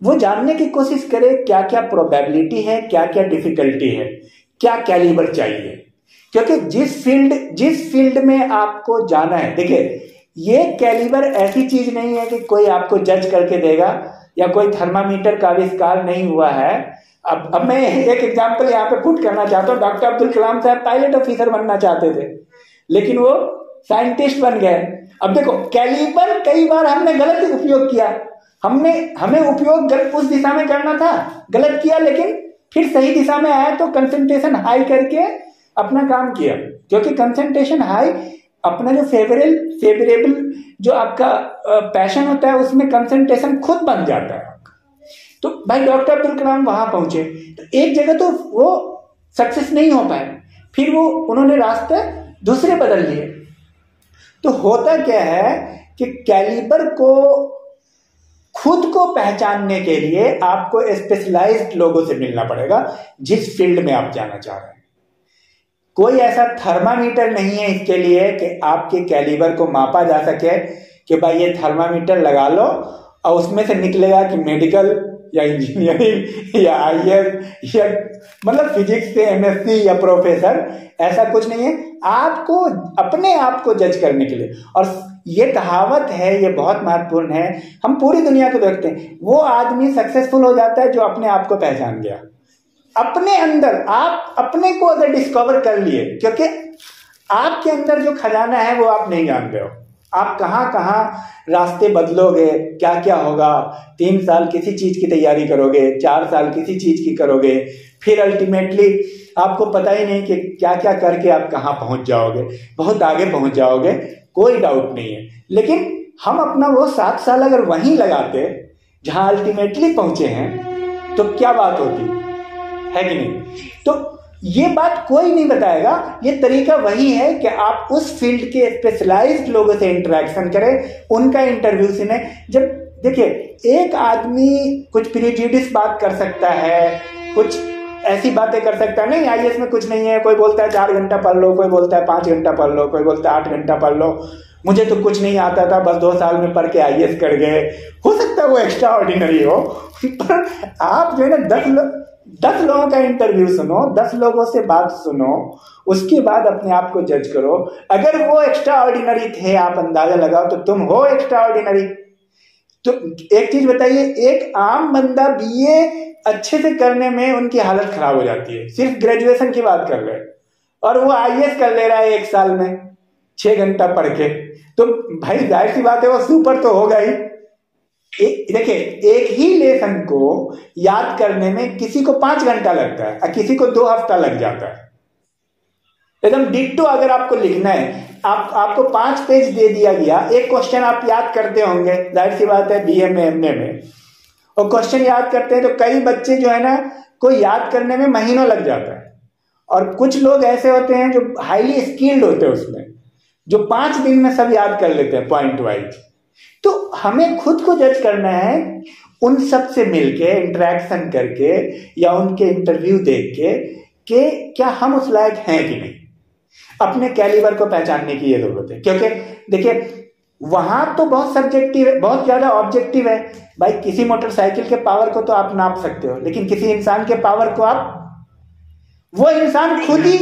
वो जानने की कोशिश करे क्या क्या प्रोबेबिलिटी है, क्या क्या डिफिकल्टी है, क्या कैलिबर चाहिए। क्योंकि जिस फील्ड में आपको जाना है, देखिए ये कैलिबर ऐसी चीज नहीं है कि कोई आपको जज करके देगा, या कोई थर्मामीटर का आविष्कार नहीं हुआ है। अब मैं एक एग्जांपल यहाँ पे पुट करना चाहता हूँ। डॉक्टर अब्दुल कलाम साहब पायलट ऑफिसर बनना चाहते थे लेकिन वो साइंटिस्ट बन गए। अब देखो, कैलिबर कई बार हमने गलत उपयोग किया, हमें उपयोग उस दिशा में करना था, गलत किया, लेकिन फिर सही दिशा में आया तो कंसंट्रेशन हाई करके अपना काम किया। क्योंकि कंसंट्रेशन हाई, अपना जो फेवरेबल जो आपका पैशन होता है उसमें कंसंट्रेशन खुद बन जाता है। तो भाई डॉक्टर अब्दुल कलाम वहां पहुंचे तो एक जगह तो वो सक्सेस नहीं हो पाए, फिर उन्होंने रास्ते दूसरे बदल लिए। तो होता क्या है कि कैलिबर को खुद को पहचानने के लिए आपको स्पेशलाइज्ड लोगों से मिलना पड़ेगा जिस फील्ड में आप जाना चाह रहे हैं। कोई ऐसा थर्मामीटर नहीं है इसके लिए कि आपके कैलिबर को मापा जा सके कि भाई ये थर्मामीटर लगा लो और उसमें से निकलेगा कि मेडिकल या इंजीनियरिंग या IAS या मतलब फिजिक्स से MSc या प्रोफेसर, ऐसा कुछ नहीं है। आपको अपने आप को जज करने के लिए, और ये कहावत है, ये बहुत महत्वपूर्ण है, हम पूरी दुनिया को देखते हैं, वो आदमी सक्सेसफुल हो जाता है जो अपने आप को पहचान गया। अपने अंदर आप अपने को अगर डिस्कवर कर लिए, क्योंकि आपके अंदर जो खजाना है वो आप नहीं जानते हो, आप कहाँ कहाँ रास्ते बदलोगे, क्या क्या होगा। 3 साल किसी चीज की तैयारी करोगे, 4 साल किसी चीज की करोगे, फिर अल्टीमेटली आपको पता ही नहीं कि क्या क्या करके आप कहाँ पहुंच जाओगे, बहुत आगे पहुंच जाओगे, कोई डाउट नहीं है। लेकिन हम अपना वो 7 साल अगर वहीं लगाते जहां अल्टीमेटली पहुंचे हैं, तो क्या बात होती है कि नहीं। तो ये बात कोई नहीं बताएगा, ये तरीका वही है कि आप उस फील्ड के स्पेशलाइज्ड लोगों से इंटरेक्शन करें, उनका इंटरव्यू सुने। जब देखिए, एक आदमी कुछ प्रिजुडिस बात कर सकता है, कुछ ऐसी बातें कर सकता है, नहीं IAS में कुछ नहीं है, कोई बोलता है 4 घंटा पढ़ लो, कोई बोलता है 5 घंटा पढ़ लो, कोई बोलता है 8 घंटा पढ़ लो, मुझे तो कुछ नहीं आता था, बस 2 साल में पढ़ के IAS कर गए। हो सकता है वो एक्स्ट्रा ऑर्डिनरी हो, पर आप जो है ना 10 लोगों का इंटरव्यू सुनो, 10 लोगों से बात सुनो, उसके बाद अपने आप को जज करो। अगर वो एक्स्ट्रा ऑर्डिनरी थे, आप अंदाजा लगाओ, तो तुम हो एक्स्ट्रा ऑर्डिनरी। तो एक चीज बताइए, एक आम बंदा BA अच्छे से करने में उनकी हालत खराब हो जाती है, सिर्फ ग्रेजुएशन की बात कर ले, और वो IAS कर ले रहा है 1 साल में 6 घंटा पढ़ के, तो भाई जाहिर सी बात है वो सुपर तो होगा ही। देखिए, एक ही लेसन को याद करने में किसी को 5 घंटा लगता है और किसी को 2 हफ्ता लग जाता है। एकदम डिट्टो अगर आपको लिखना है, आपको 5 पेज दे दिया गया, एक क्वेश्चन आप याद करते होंगे, जाहिर सी बात है BA में MA में, और क्वेश्चन याद करते हैं तो कई बच्चे जो है ना को याद करने में महीनों लग जाता है, और कुछ लोग ऐसे होते हैं जो हाईली स्किल्ड होते हैं उसमें, जो 5 दिन में सब याद कर लेते हैं पॉइंट वाइज। तो हमें खुद को जज करना है, उन सब से मिलके इंटरेक्शन करके या उनके इंटरव्यू देख के कि क्या हम उस लायक हैं कि नहीं। अपने कैलिबर को पहचानने की ये जरूरत है, क्योंकि देखिए वहां तो बहुत सब्जेक्टिव है, बहुत ज्यादा ऑब्जेक्टिव है। भाई किसी मोटरसाइकिल के पावर को तो आप नाप सकते हो, लेकिन किसी इंसान के पावर को वो इंसान खुद ही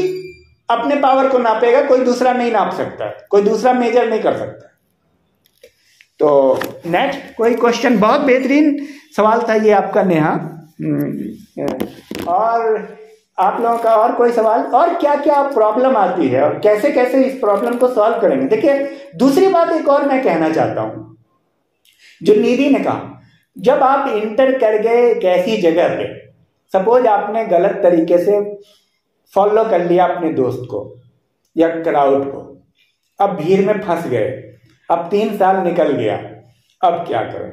अपने पावर को नापेगा, कोई दूसरा नहीं नाप सकता, कोई दूसरा मेजर नहीं कर सकता। तो नेक्स्ट कोई क्वेश्चन, बहुत बेहतरीन सवाल था ये आपका नेहा। और आप लोगों का और कोई सवाल, और क्या क्या प्रॉब्लम आती है और कैसे कैसे इस प्रॉब्लम को सॉल्व करेंगे। देखिए, दूसरी बात एक और मैं कहना चाहता हूं, जो निधि ने कहा, जब आप इंटर कर गए एक ऐसी जगह पे, सपोज आपने गलत तरीके से फॉलो कर लिया अपने दोस्त को या क्राउड को, अब भीड़ में फंस गए, अब 3 साल निकल गया, अब क्या करें।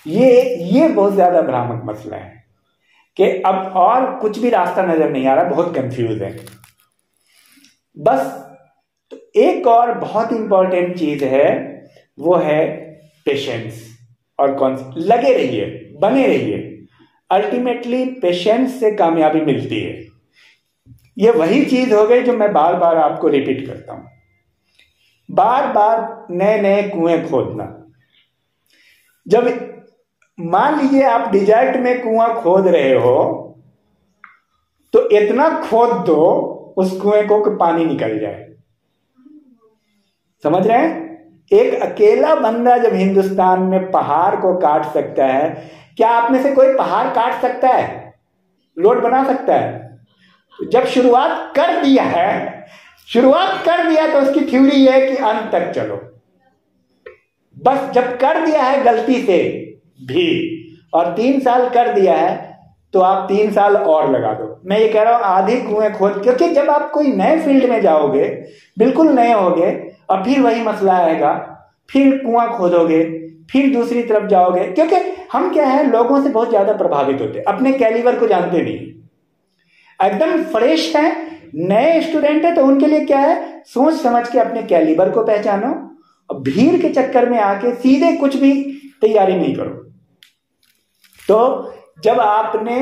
ये बहुत ज्यादा भ्रामक मसला है कि अब और कुछ भी रास्ता नजर नहीं आ रहा, बहुत कंफ्यूज है बस। तो एक और बहुत इंपॉर्टेंट चीज है, वो है पेशेंस, और लगे रहिए, बने रहिए। अल्टीमेटली पेशेंस से कामयाबी मिलती है। ये वही चीज हो गई जो मैं बार बार आपको रिपीट करता हूं, बार बार नए नए कुएं खोदना। जब मान लीजिए आप डिजर्ट में कुआं खोद रहे हो, तो इतना खोद दो उस कुएं को कि पानी निकल जाए। समझ रहे हैं? एक अकेला बंदा जब हिंदुस्तान में पहाड़ को काट सकता है, क्या आप में से कोई पहाड़ काट सकता है, रोड बना सकता है? जब शुरुआत कर दिया तो उसकी थ्योरी है कि अंत तक चलो। बस जब कर दिया है गलती से भी, और 3 साल कर दिया है, तो आप 3 साल और लगा दो। मैं ये कह रहा हूं आधे कुएं खोद, क्योंकि जब आप कोई नए फील्ड में जाओगे, बिल्कुल नए होगे, और फिर वही मसला आएगा, फिर कुआं खोदोगे, फिर दूसरी तरफ जाओगे। क्योंकि हम क्या है, लोगों से बहुत ज्यादा प्रभावित होते हैं, अपने कैलिबर को जानते नहीं, एकदम फ्रेश है, नए स्टूडेंट है, तो उनके लिए क्या है, सोच समझ के अपने कैलिबर को पहचानो, और भीड़ के चक्कर में आके सीधे कुछ भी तैयारी नहीं करो। तो जब आपने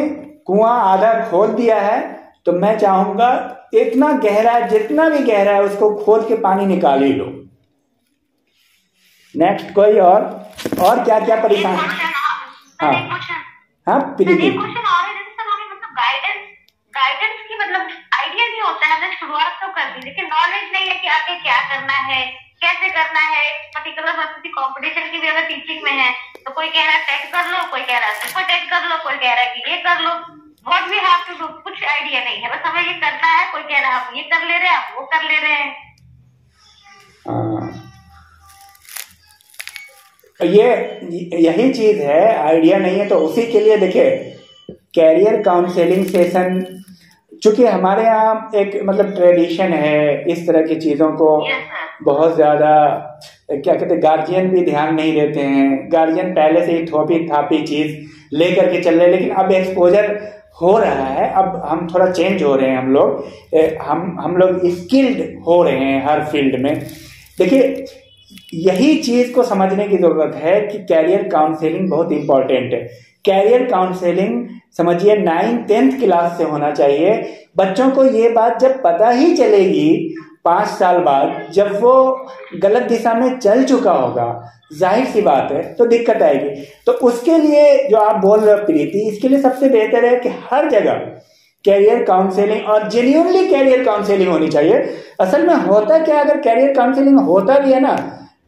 कुआं आधा खोद दिया है, तो मैं चाहूंगा इतना गहरा, जितना भी गहरा है उसको खोद के पानी निकाल ही लो। नेक्स्ट कोई और क्या क्या परेशानी? हाँ हाँ सर प्रीति। एक क्वेश्चन और है, जैसे सर हमें मतलब गाइडेंस की मतलब आइडिया नहीं होता है, हमने शुरुआत तो कर दी लेकिन नॉलेज नहीं है कि आगे क्या करना है, कैसे करना है। पर्टिकुलर कंपटीशन की भी अगर टीचिंग में है तो कोई कह रहा है टेट कर लो, कोई कह रहा है सुपर टेट कर लो, कोई कह रहा है कि ये कर लो। What we have to do कुछ आइडिया नहीं है, बस हमें ये करना है। कोई कह रहा है आप ये कर ले रहे हैं, आप वो कर ले रहे हैं। यही चीज है, आइडिया नहीं है। तो उसी के लिए देखिए कैरियर काउंसलिंग सेशन, चूंकि हमारे यहाँ एक मतलब ट्रेडिशन है इस तरह की चीजों को बहुत ज्यादा क्या कहते हैं, गार्जियन भी ध्यान नहीं देते हैं। गार्जियन पहले से ही थोपी थापी चीज लेकर के चल रहे हैं, लेकिन अब एक्सपोजर हो रहा है। अब हम थोड़ा चेंज हो रहे हैं, हम लोग स्किल्ड हो रहे हैं हर फील्ड में। देखिए यही चीज को समझने की जरूरत है कि कैरियर काउंसलिंग बहुत इंपॉर्टेंट है। कैरियर काउंसलिंग समझिए 9th-10th क्लास से होना चाहिए। बच्चों को ये बात जब पता ही चलेगी 5 साल बाद, जब वो गलत दिशा में चल चुका होगा, जाहिर सी बात है तो दिक्कत आएगी। तो उसके लिए जो आप बोल रहे हो प्रीति, इसके लिए सबसे बेहतर है कि हर जगह कैरियर काउंसलिंग और जेन्युइनली कैरियर काउंसलिंग होनी चाहिए। असल में होता क्या, अगर कैरियर काउंसलिंग होता भी है ना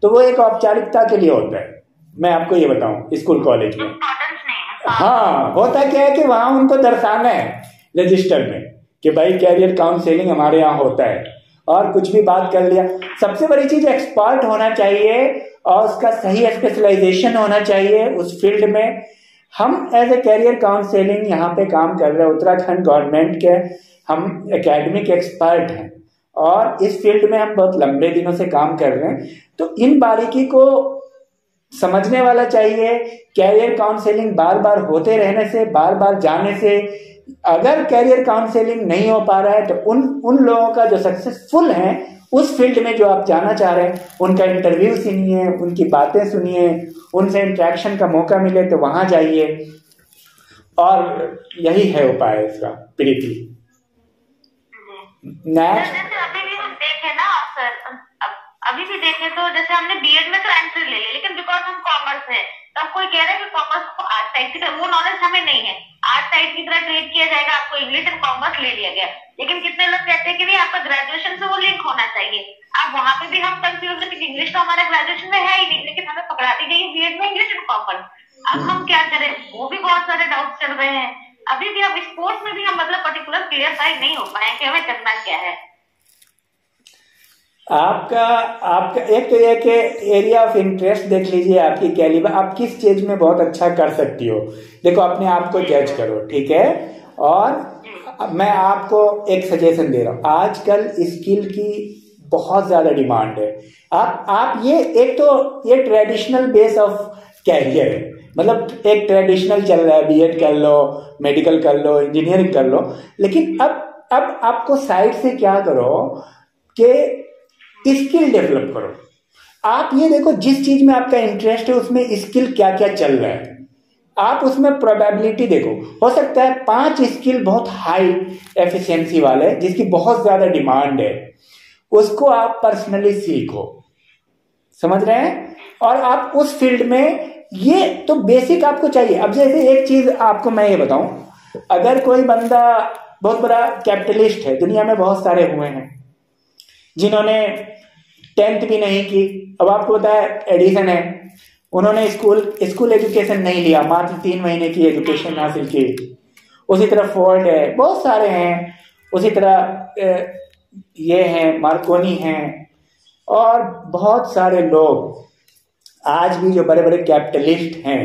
तो वो एक औपचारिकता के लिए होता है। मैं आपको ये बताऊं, स्कूल कॉलेज में हाँ होता क्या है कि वहां उनको दर्शाना है रजिस्टर में कि भाई कैरियर काउंसलिंग हमारे यहाँ होता है, और कुछ भी बात कर लिया। सबसे बड़ी चीज एक्सपर्ट होना चाहिए और उसका सही स्पेशलाइजेशन होना चाहिए उस फील्ड में। हम एज ए कैरियर काउंसलिंग यहाँ पे काम कर रहे हैं, उत्तराखंड गवर्नमेंट के हम एकेडमिक एक्सपर्ट हैं और इस फील्ड में हम बहुत लंबे दिनों से काम कर रहे हैं। तो इन बारीकी को समझने वाला चाहिए। कैरियर काउंसलिंग बार बार होते रहने से, बार बार जाने से, अगर कैरियर काउंसलिंग नहीं हो पा रहा है तो उन लोगों का जो सक्सेसफुल हैं उस फील्ड में जो आप जाना चाह रहे हैं, उनका इंटरव्यू सुनिए, उनकी बातें सुनिए, उनसे इंटरेक्शन का मौका मिले तो वहां जाइए। और यही है उपाय इसका प्रीति। अभी भी देखें तो जैसे हमने बीएड में तो एंट्री ले ली, लेकिन बिकॉज हम कॉमर्स है तो अब कोई कह रहा है कि कॉमर्स को आर्ट साइड की तरह, वो नॉलेज हमें नहीं है, आर्ट साइड की तरह ट्रीट किया जाएगा, आपको इंग्लिश एंड कॉमर्स ले लिया गया। लेकिन कितने लोग कहते हैं कि नहीं आपका ग्रेजुएशन से वो लिंक होना चाहिए। अब वहां पे भी हम कंफ्यूज है कि इंग्लिश तो हमारे ग्रेजुएशन में है ही नहीं, लेकिन हमें पकड़ा दी गई बीएड में इंग्लिश एंड कॉमर्स। अब हम क्या करें, वो भी बहुत सारे डाउट चल रहे हैं। अभी भी अब स्पोर्ट्स में भी हम मतलब पर्टिकुलर क्लियर नहीं हो पाए कि हमें करना क्या है। आपका एक तो ये कि एरिया ऑफ इंटरेस्ट देख लीजिए, आपकी कैलिबर, आप किस चीज में बहुत अच्छा कर सकती हो। देखो अपने आप को जज करो, ठीक है। और मैं आपको एक सजेशन दे रहा हूं, आजकल स्किल की बहुत ज्यादा डिमांड है। आप ये एक तो ये ट्रेडिशनल बेस ऑफ कैरियर है, मतलब एक ट्रेडिशनल चल रहा है, बीएड कर लो, मेडिकल कर लो, इंजीनियरिंग कर लो। लेकिन अब आपको साइड से क्या करो कि स्किल डेवलप करो। आप ये देखो जिस चीज में आपका इंटरेस्ट है उसमें स्किल क्या क्या चल रहा है, आप उसमें प्रोबेबिलिटी देखो। हो सकता है 5 स्किल बहुत हाई एफिशिएंसी वाले जिसकी बहुत ज्यादा डिमांड है, उसको आप पर्सनली सीखो, समझ रहे हैं, और आप उस फील्ड में, ये तो बेसिक आपको चाहिए। अब जैसे एक चीज आपको मैं ये बताऊं, अगर कोई बंदा बहुत बड़ा कैपिटलिस्ट है, दुनिया में बहुत सारे हुए हैं जिन्होंने 10th भी नहीं की। अब आपको पता है एडिसन है, उन्होंने स्कूल एजुकेशन नहीं लिया, मात्र 3 महीने की एजुकेशन हासिल की। उसी तरह फोर्ड है, बहुत सारे हैं। उसी तरह ये हैं, मार्कोनी हैं, और बहुत सारे लोग आज भी जो बड़े बड़े कैपिटलिस्ट हैं।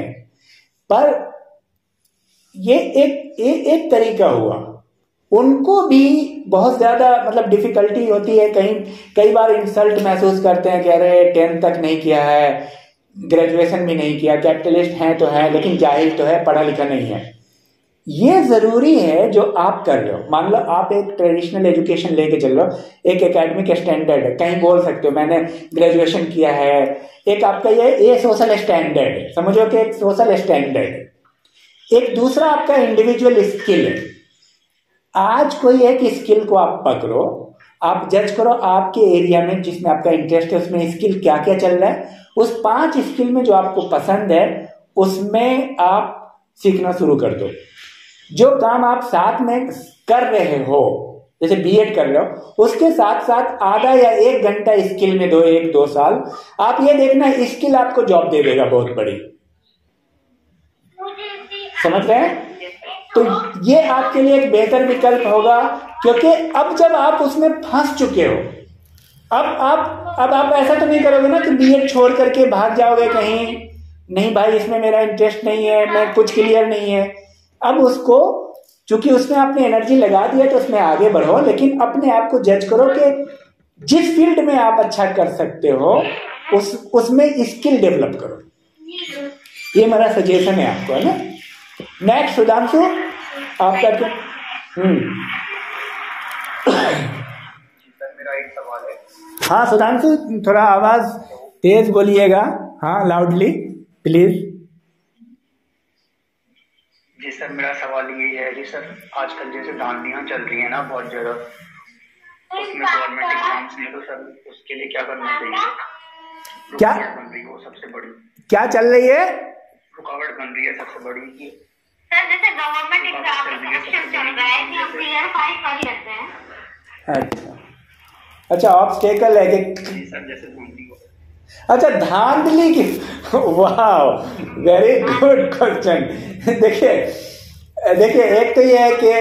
पर ये एक तरीका हुआ, उनको भी बहुत ज्यादा मतलब डिफिकल्टी होती है, कई बार इंसल्ट महसूस करते हैं कि अरे 10th तक नहीं किया है, ग्रेजुएशन भी नहीं किया, कैपिटलिस्ट हैं तो है लेकिन जाहिल तो है, पढ़ा लिखा नहीं है। ये जरूरी है जो आप कर रहे हो। मान लो आप एक ट्रेडिशनल एजुकेशन लेके चल रहे हो, एक एकेडमिक स्टैंडर्ड है, कहीं बोल सकते हो मैंने ग्रेजुएशन किया है, एक आपका ये सोशल स्टैंडर्ड है, समझो कि एक सोशल स्टैंडर्ड है। एक दूसरा आपका इंडिविजुअल स्किल है। आज कोई एक स्किल को आप पकड़ो, आप जज करो आपके एरिया में जिसमें आपका इंटरेस्ट है उसमें स्किल क्या क्या चल रहा है। उस 5 स्किल में जो आपको पसंद है उसमें आप सीखना शुरू कर दो। जो काम आप साथ में कर रहे हो, जैसे बीएड कर रहे हो, उसके साथ साथ आधा या 1 घंटा स्किल में दो, 1-2 साल। आप ये देखना स्किल आपको जॉब दे देगा बहुत बड़ी, समझ रहे हैं? तो ये आपके लिए एक बेहतर विकल्प होगा, क्योंकि अब जब आप उसमें फंस चुके हो, अब आप ऐसा तो नहीं करोगे ना कि बीएड छोड़ करके भाग जाओगे कहीं, नहीं भाई इसमें मेरा इंटरेस्ट नहीं है, मैं कुछ क्लियर नहीं है। अब उसको, चूंकि उसमें आपने एनर्जी लगा दिया तो उसमें आगे बढ़ो, लेकिन अपने आप को जज करो कि जिस फील्ड में आप अच्छा कर सकते हो उसमें स्किल डेवलप करो। ये मेरा सजेशन है आपको, है ना। नेक्स्ट सुधांशु, आपका क्या? मेरा एक सवाल है। हाँ सुधांशु, थोड़ा आवाज तेज बोलिएगा, हाँ लाउडली प्लीज। जी सर, मेरा सवाल ये है जी सर, आजकल जैसे दांडियां चल रही है ना बहुत ज्यादा, उसमें गवर्नमेंट एग्जाम्स नहीं, तो सर उसके लिए क्या करना चाहिए? क्या रुकावट बन रही है वो सबसे बड़ी, क्या चल रही है? रुकावट बन रही है सबसे बड़ी की सर जैसे गवर्नमेंट एग्जाम चल रहा है कि हम क्लियर कर लेते हैं। अच्छा ऑब्स्टेकल है कि? जी सर, जैसे धांधली हो। अच्छा धांधली की, वाह वेरी गुड क्वेश्चन। देखिए एक तो यह है कि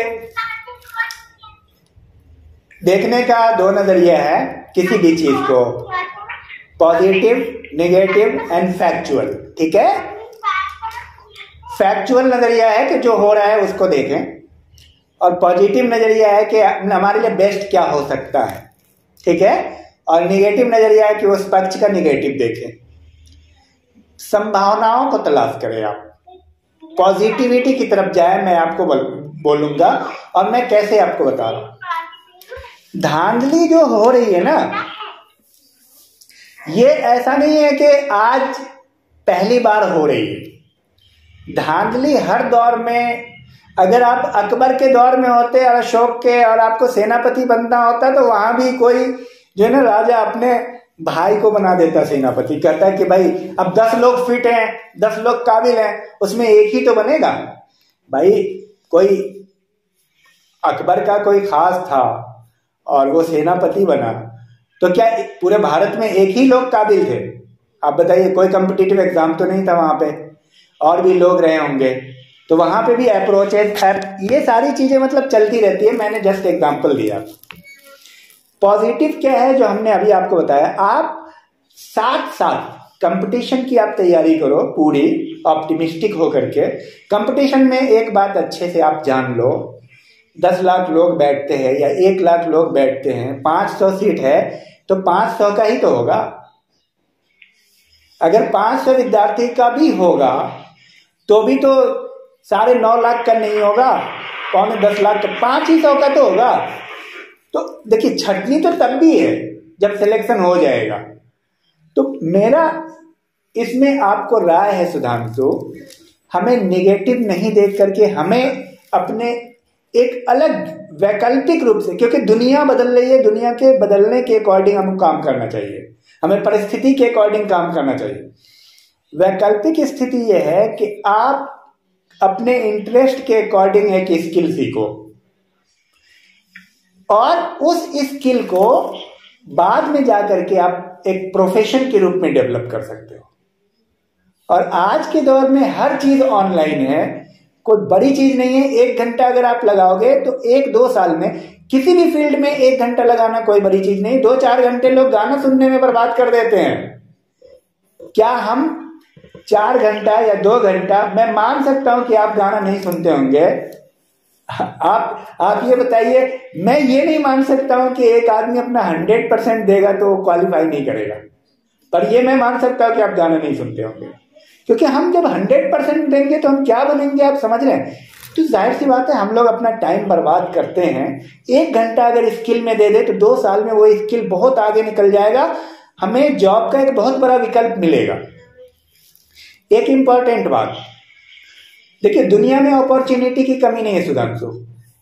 देखने का 2 नजरिया है किसी भी चीज को, पॉजिटिव, नेगेटिव एंड फैक्चुअल, ठीक है। फैक्चुअल नजरिया है कि जो हो रहा है उसको देखें, और पॉजिटिव नजरिया है कि हमारे लिए बेस्ट क्या हो सकता है, ठीक है। और निगेटिव नजरिया है कि उस पक्ष का निगेटिव देखें। संभावनाओं को तलाश करें, आप पॉजिटिविटी की तरफ जाए, मैं आपको बोलूंगा और मैं कैसे आपको बता रहा हूं। धांधली जो हो रही है ना, ये ऐसा नहीं है कि आज पहली बार हो रही है। धांधली हर दौर में, अगर आप अकबर के दौर में होते और अशोक के, और आपको सेनापति बनना होता, तो वहां भी कोई जो है ना राजा अपने भाई को बना देता सेनापति, कहता है कि भाई अब 10 लोग फिट हैं, 10 लोग काबिल हैं, उसमें एक ही तो बनेगा। भाई कोई अकबर का कोई खास था और वो सेनापति बना, तो क्या पूरे भारत में एक ही लोग काबिल थे? आप बताइए, कोई कॉम्पिटिटिव एग्जाम तो नहीं था वहां पे, और भी लोग रहे होंगे, तो वहां पे भी अप्रोचेस, ये सारी चीजें मतलब चलती रहती है। मैंने जस्ट एग्जांपल दिया। पॉजिटिव क्या है जो हमने अभी आपको बताया, आप साथ साथ कंपटीशन की आप तैयारी करो पूरी ऑप्टिमिस्टिक होकर के। कंपटीशन में एक बात अच्छे से आप जान लो, 10 लाख लोग बैठते हैं या 1 लाख लोग बैठते हैं, 500 सीट है तो 500 का ही तो होगा। अगर 500 विद्यार्थी का भी होगा तो भी तो 9.5 लाख का नहीं होगा, 9.25 लाख का, 500 का तो होगा। तो देखिए छटनी तो तब भी है जब सिलेक्शन हो जाएगा। तो मेरा इसमें आपको राय है सुधांशु, हमें निगेटिव नहीं देख करके हमें अपने एक अलग वैकल्पिक रूप से, क्योंकि दुनिया बदल रही है, दुनिया के बदलने के अकॉर्डिंग हमको काम करना चाहिए, हमें परिस्थिति के अकॉर्डिंग काम करना चाहिए। वैकल्पिक स्थिति यह है कि आप अपने इंटरेस्ट के अकॉर्डिंग एक स्किल सीखो और उस स्किल को बाद में जाकर के आप एक प्रोफेशन के रूप में डेवलप कर सकते हो। और आज के दौर में हर चीज ऑनलाइन है, कोई बड़ी चीज नहीं है। 1 घंटा अगर आप लगाओगे तो 1-2 साल में किसी भी फील्ड में 1 घंटा लगाना कोई बड़ी चीज नहीं। 2-4 घंटे लोग गाना सुनने में बर्बाद कर देते हैं। क्या हम 4 घंटा या 2 घंटा, मैं मान सकता हूं कि आप गाना नहीं सुनते होंगे, आप ये बताइए, मैं ये नहीं मान सकता हूं कि एक आदमी अपना 100% देगा तो क्वालिफाई नहीं करेगा, पर ये मैं मान सकता हूं कि आप गाना नहीं सुनते होंगे, क्योंकि हम जब 100% देंगे तो हम क्या बनेंगे, आप समझ रहे हैं। तो जाहिर सी बात है हम लोग अपना टाइम बर्बाद करते हैं। 1 घंटा अगर स्किल में दे दे तो 2 साल में वो स्किल बहुत आगे निकल जाएगा, हमें जॉब का एक बहुत बड़ा विकल्प मिलेगा। एक इंपॉर्टेंट बात, देखिए दुनिया में अपॉर्चुनिटी की कमी नहीं है सुधांशु।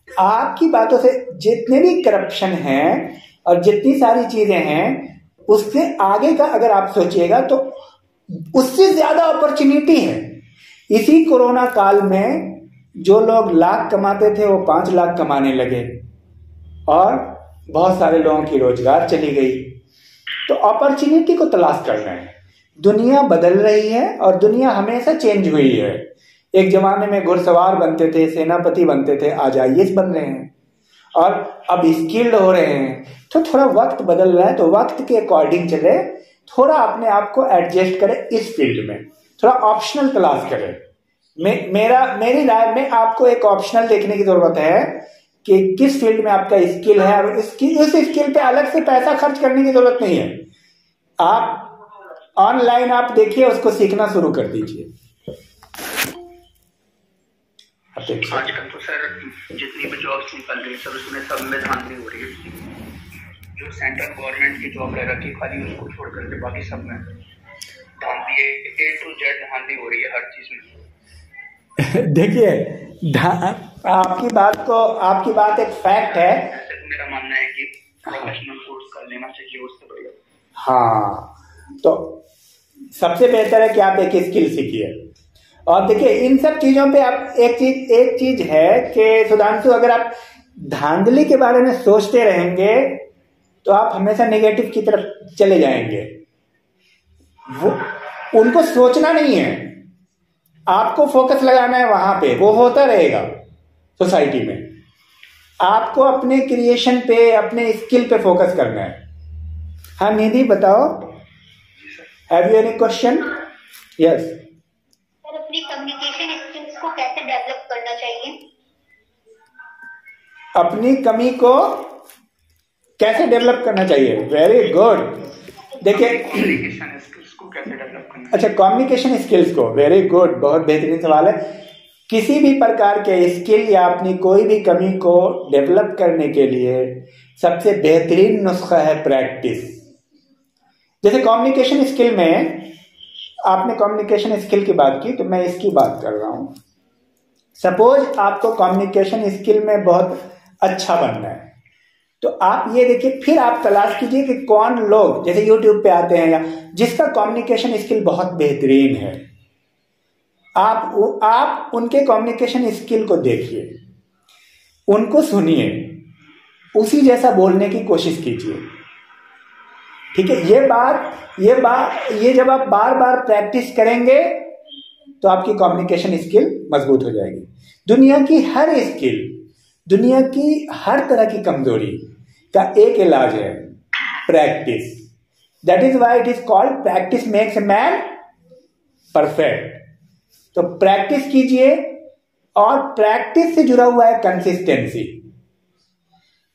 आपकी बातों से जितने भी करप्शन है और जितनी सारी चीजें हैं, उससे आगे का अगर आप सोचिएगा तो उससे ज्यादा अपॉर्चुनिटी है। इसी कोरोना काल में जो लोग लाख कमाते थे वो 5 लाख कमाने लगे और बहुत सारे लोगों की रोजगार चली गई। तो अपॉर्चुनिटी को तलाश कर रहे हैं। दुनिया बदल रही है और दुनिया हमेशा चेंज हुई है। एक जमाने में घुड़सवार बनते थे, सेनापति बनते थे, आज आईएएस बन रहे हैं और अब स्किल्ड हो रहे हैं। तो थोड़ा वक्त बदल रहा है, तो वक्त के अकॉर्डिंग चले, थोड़ा अपने आप को एडजस्ट करें, इस फील्ड में थोड़ा ऑप्शनल तलाश करें। मेरी राय में आपको एक ऑप्शनल देखने की जरूरत है कि किस फील्ड में आपका स्किल है और उस स्किल पे अलग से पैसा खर्च करने की जरूरत नहीं है। आप ऑनलाइन आप देखिए, उसको सीखना शुरू कर दीजिए। आजकल तो सर जितनी भी जॉब्स निकल रही है सर, उसमें सब में धांधली हो रही है। जो सेंट्रल गवर्नमेंट की जॉब रह रखी खाली उसको छोड़ करके बाकी सब में धांधली है, A to Z धांधली हो रही है हर चीज में। देखिए आपकी बात एक फैक्ट है। मेरा मानना है कि प्रोफेशनल कोर्स कर लेना चाहिए उससे बढ़िया। हाँ, तो सबसे बेहतर है कि आप एक स्किल सीखिए। और देखिए इन सब चीजों पे आप एक चीज है कि सुधांशु, अगर आप धांधली के बारे में सोचते रहेंगे तो आप हमेशा नेगेटिव की तरफ चले जाएंगे। वो उनको सोचना नहीं है, आपको फोकस लगाना है वहां पे, वो होता रहेगा सोसाइटी में। आपको अपने क्रिएशन पे, अपने स्किल पे फोकस करना है। हाँ निधि बताओ, have you any question? Yes sir, अपनी कम्युनिकेशन स्किल्स को कैसे डेवलप करना चाहिए? अपनी कमी को कैसे डेवलप करना चाहिए? Very good. देखिए कम्युनिकेशन स्किल्स को कैसे डेवलप करना? अच्छा, कम्युनिकेशन स्किल्स को, वेरी गुड, बहुत बेहतरीन सवाल है। किसी भी प्रकार के स्किल या अपनी कोई भी कमी को डेवलप करने के लिए सबसे बेहतरीन नुस्खा है प्रैक्टिस। जैसे कम्युनिकेशन स्किल में, आपने कम्युनिकेशन स्किल की बात की तो मैं इसकी बात कर रहा हूं। सपोज आपको कम्युनिकेशन स्किल में बहुत अच्छा बनना है, तो आप ये देखिए, फिर आप तलाश कीजिए कि कौन लोग जैसे YouTube पे आते हैं या जिसका कम्युनिकेशन स्किल बहुत बेहतरीन है, आप उनके कम्युनिकेशन स्किल को देखिए, उनको सुनिए, उसी जैसा बोलने की कोशिश कीजिए। ठीक है, ये जब आप बार बार प्रैक्टिस करेंगे तो आपकी कम्युनिकेशन स्किल मजबूत हो जाएगी। दुनिया की हर स्किल, दुनिया की हर तरह की कमजोरी का एक इलाज है, practice. That is why it is called practice makes a man perfect. तो प्रैक्टिस कीजिए, और प्रैक्टिस से जुड़ा हुआ है कंसिस्टेंसी।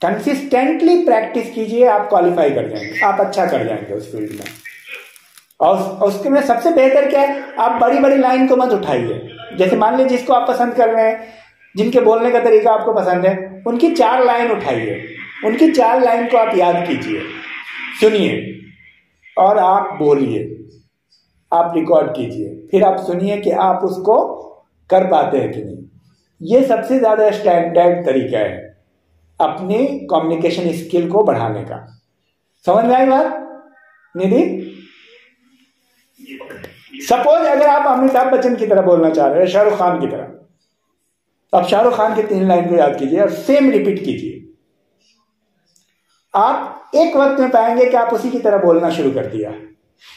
कंसिस्टेंटली प्रैक्टिस कीजिए, आप क्वालिफाई कर जाएंगे, आप अच्छा कर जाएंगे उस फील्ड में। और उसके में सबसे बेहतर क्या है, आप बड़ी बड़ी लाइन को मत उठाइए। जैसे मान लीजिए जिसको आप पसंद कर रहे हैं, जिनके बोलने का तरीका आपको पसंद है, उनकी 4 लाइन उठाइए, उनकी 4 लाइन को आप याद कीजिए, सुनिए और आप बोलिए, आप रिकॉर्ड कीजिए, फिर आप सुनिए कि आप उसको कर पाते हैं कि नहीं। ये सबसे ज्यादा स्टैंडर्ड तरीका है अपने कम्युनिकेशन स्किल को बढ़ाने का। समझ में आई बात निधि? सपोज अगर आप अमिताभ बच्चन की तरह बोलना चाह रहे हैं, शाहरुख खान की तरह, तो आप शाहरुख खान की 3 लाइन को याद कीजिए और सेम रिपीट कीजिए। आप एक वक्त में पाएंगे कि आप उसी की तरह बोलना शुरू कर दिया,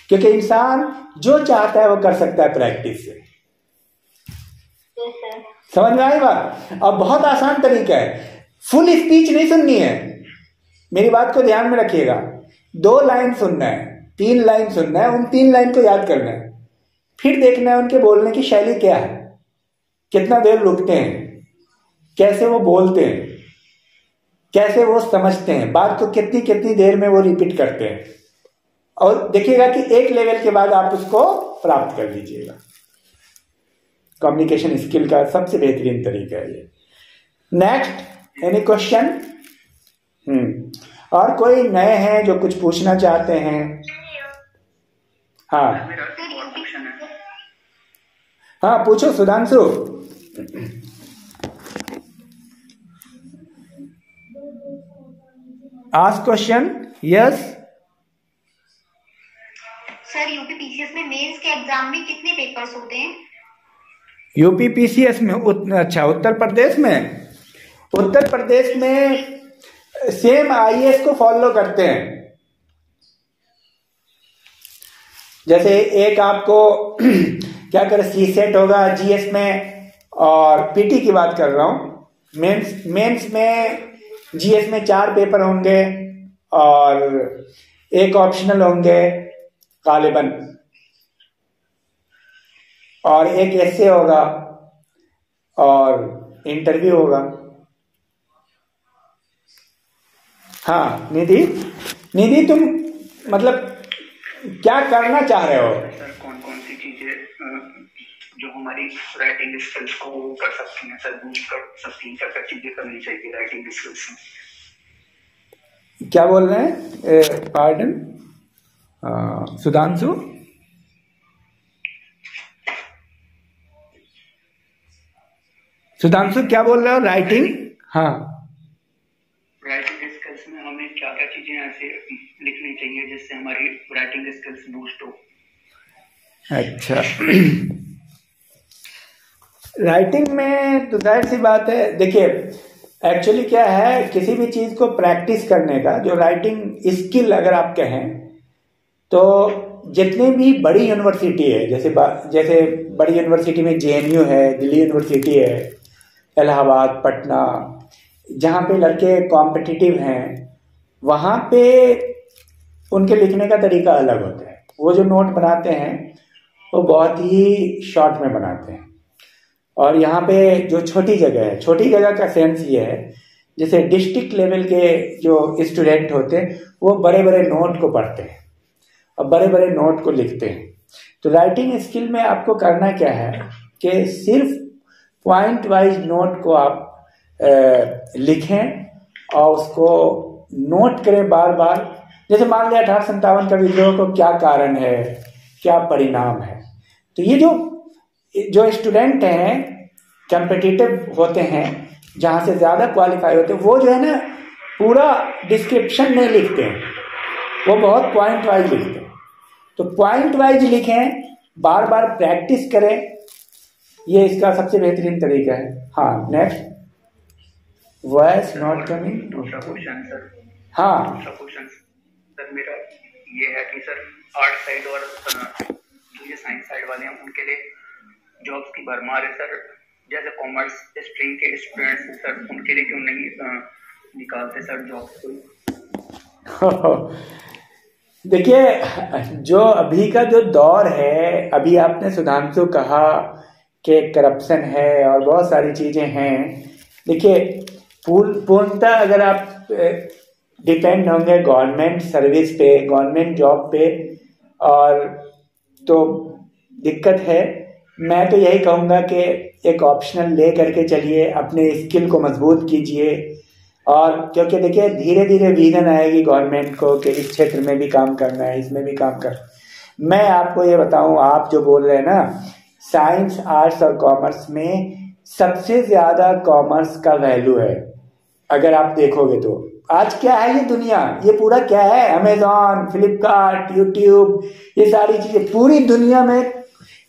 क्योंकि इंसान जो चाहता है वो कर सकता है प्रैक्टिस से। समझ में आई बात? और बहुत आसान तरीका है, फुल स्पीच नहीं सुननी है, मेरी बात को ध्यान में रखिएगा। 2 लाइन सुनना है, 3 लाइन सुनना है, उन 3 लाइन को याद करना है, फिर देखना है उनके बोलने की शैली क्या है, कितना देर रुकते हैं, कैसे वो बोलते हैं, कैसे वो समझते हैं, बात को कितनी कितनी देर में वो रिपीट करते हैं, और देखिएगा कि एक लेवल के बाद आप उसको प्राप्त कर लीजिएगा। कम्युनिकेशन स्किल का सबसे बेहतरीन तरीका है ये। Next, any question? और कोई नए हैं जो कुछ पूछना चाहते हैं? हाँ हाँ, पूछो Sudhanshu. Ask question. Yes sir, UPPCS में मेंस के एग्जाम में कितने पेपर्स होते हैं? यूपी पीसीएस में अच्छा, उत्तर प्रदेश में, उत्तर प्रदेश में सेम आईएएस को फॉलो करते हैं। जैसे एक आपको क्या करे, सीसेट होगा जीएस में, और पीटी की बात कर रहा हूं, मेंस में जीएस में 4 पेपर होंगे और एक ऑप्शनल होंगे गालिबन, और एक एसे होगा और इंटरव्यू होगा। हाँ निधि तुम मतलब क्या करना चाह रहे हो? सर कौन कौन सी चीजें जो हमारी राइटिंग स्किल्स को कर सकती हैं सर, बूस्ट कर सकती हैं, क्या चीजें करनी चाहिए राइटिंग स्किल्स में? क्या बोल रहे हैं? पार्डन सुधांशु? सुधांशु क्या बोल रहे हो? राइटिंग, हाँ राइटिंग स्किल्स में हमें क्या क्या चीजें ऐसे लिखनी चाहिए जिससे हमारी राइटिंग स्किल्स बूस्ट हो? अच्छा राइटिंग में तो जाहिर सी बात है, देखिए एक्चुअली क्या है, किसी भी चीज को प्रैक्टिस करने का जो राइटिंग स्किल अगर आप कहें तो जितनी भी बड़ी यूनिवर्सिटी है, जैसे बड़ी यूनिवर्सिटी में जेएनयू है, दिल्ली यूनिवर्सिटी है, इलाहाबाद, पटना, जहाँ पे लड़के कॉम्पिटिटिव हैं, वहाँ पे उनके लिखने का तरीका अलग होता है। वो जो नोट बनाते हैं वो बहुत ही शॉर्ट में बनाते हैं, और यहाँ पे जो छोटी जगह है, छोटी जगह का सेंस ये है जैसे डिस्ट्रिक्ट लेवल के जो स्टूडेंट होते हैं वो बड़े बड़े नोट को पढ़ते हैं और बड़े बड़े नोट को लिखते हैं। तो राइटिंग स्किल में आपको करना क्या है कि सिर्फ पॉइंट वाइज नोट को आप लिखें और उसको नोट करें बार बार। जैसे मान लिया 1857 का विद्रोह को क्या कारण है, क्या परिणाम है, तो ये जो स्टूडेंट हैं कॉम्पिटिटिव होते हैं, जहाँ से ज़्यादा क्वालिफाई होते हैं, वो जो है ना पूरा डिस्क्रिप्शन नहीं लिखते हैं, वो बहुत पॉइंट वाइज लिखते हैं। तो पॉइंट वाइज लिखें, बार बार प्रैक्टिस करें, ये इसका सबसे बेहतरीन तरीका है। हाँ नेक्स्ट, वॉइस नॉट कमिंग। दूसरा क्वेश्चन सर, हाँ दूसरा क्वेश्चन सर मेरा ये है कि सर आर्ट साइड और जो ये साइंस साइड वाले हैं उनके लिए जॉब्स की भरमार है सर, जैसे कॉमर्स स्ट्रीम के स्टूडेंट्स सर उनके लिए क्यों नहीं निकालते सर जॉब्स को? देखिए जो अभी का जो दौर है, अभी आपने सुधांशु कहा कि करप्शन है और बहुत सारी चीजें हैं। देखिए पूर्णतः अगर आप डिपेंड होंगे गवर्नमेंट सर्विस पे, गवर्नमेंट जॉब पे, और तो दिक्कत है। मैं तो यही कहूँगा कि एक ऑप्शनल ले करके चलिए, अपने स्किल को मजबूत कीजिए, और क्योंकि देखिए धीरे धीरे विजन आएगी गवर्नमेंट को कि इस क्षेत्र में भी काम करना है, इसमें भी काम कर। मैं आपको ये बताऊं, आप जो बोल रहे हैं ना, साइंस आर्ट्स और कॉमर्स में सबसे ज़्यादा कॉमर्स का वैल्यू है। अगर आप देखोगे तो आज क्या है ये दुनिया, ये पूरा क्या है, अमेजॉन, फ्लिपकार्ट, यूट्यूब, ये सारी चीज़ें, पूरी दुनिया में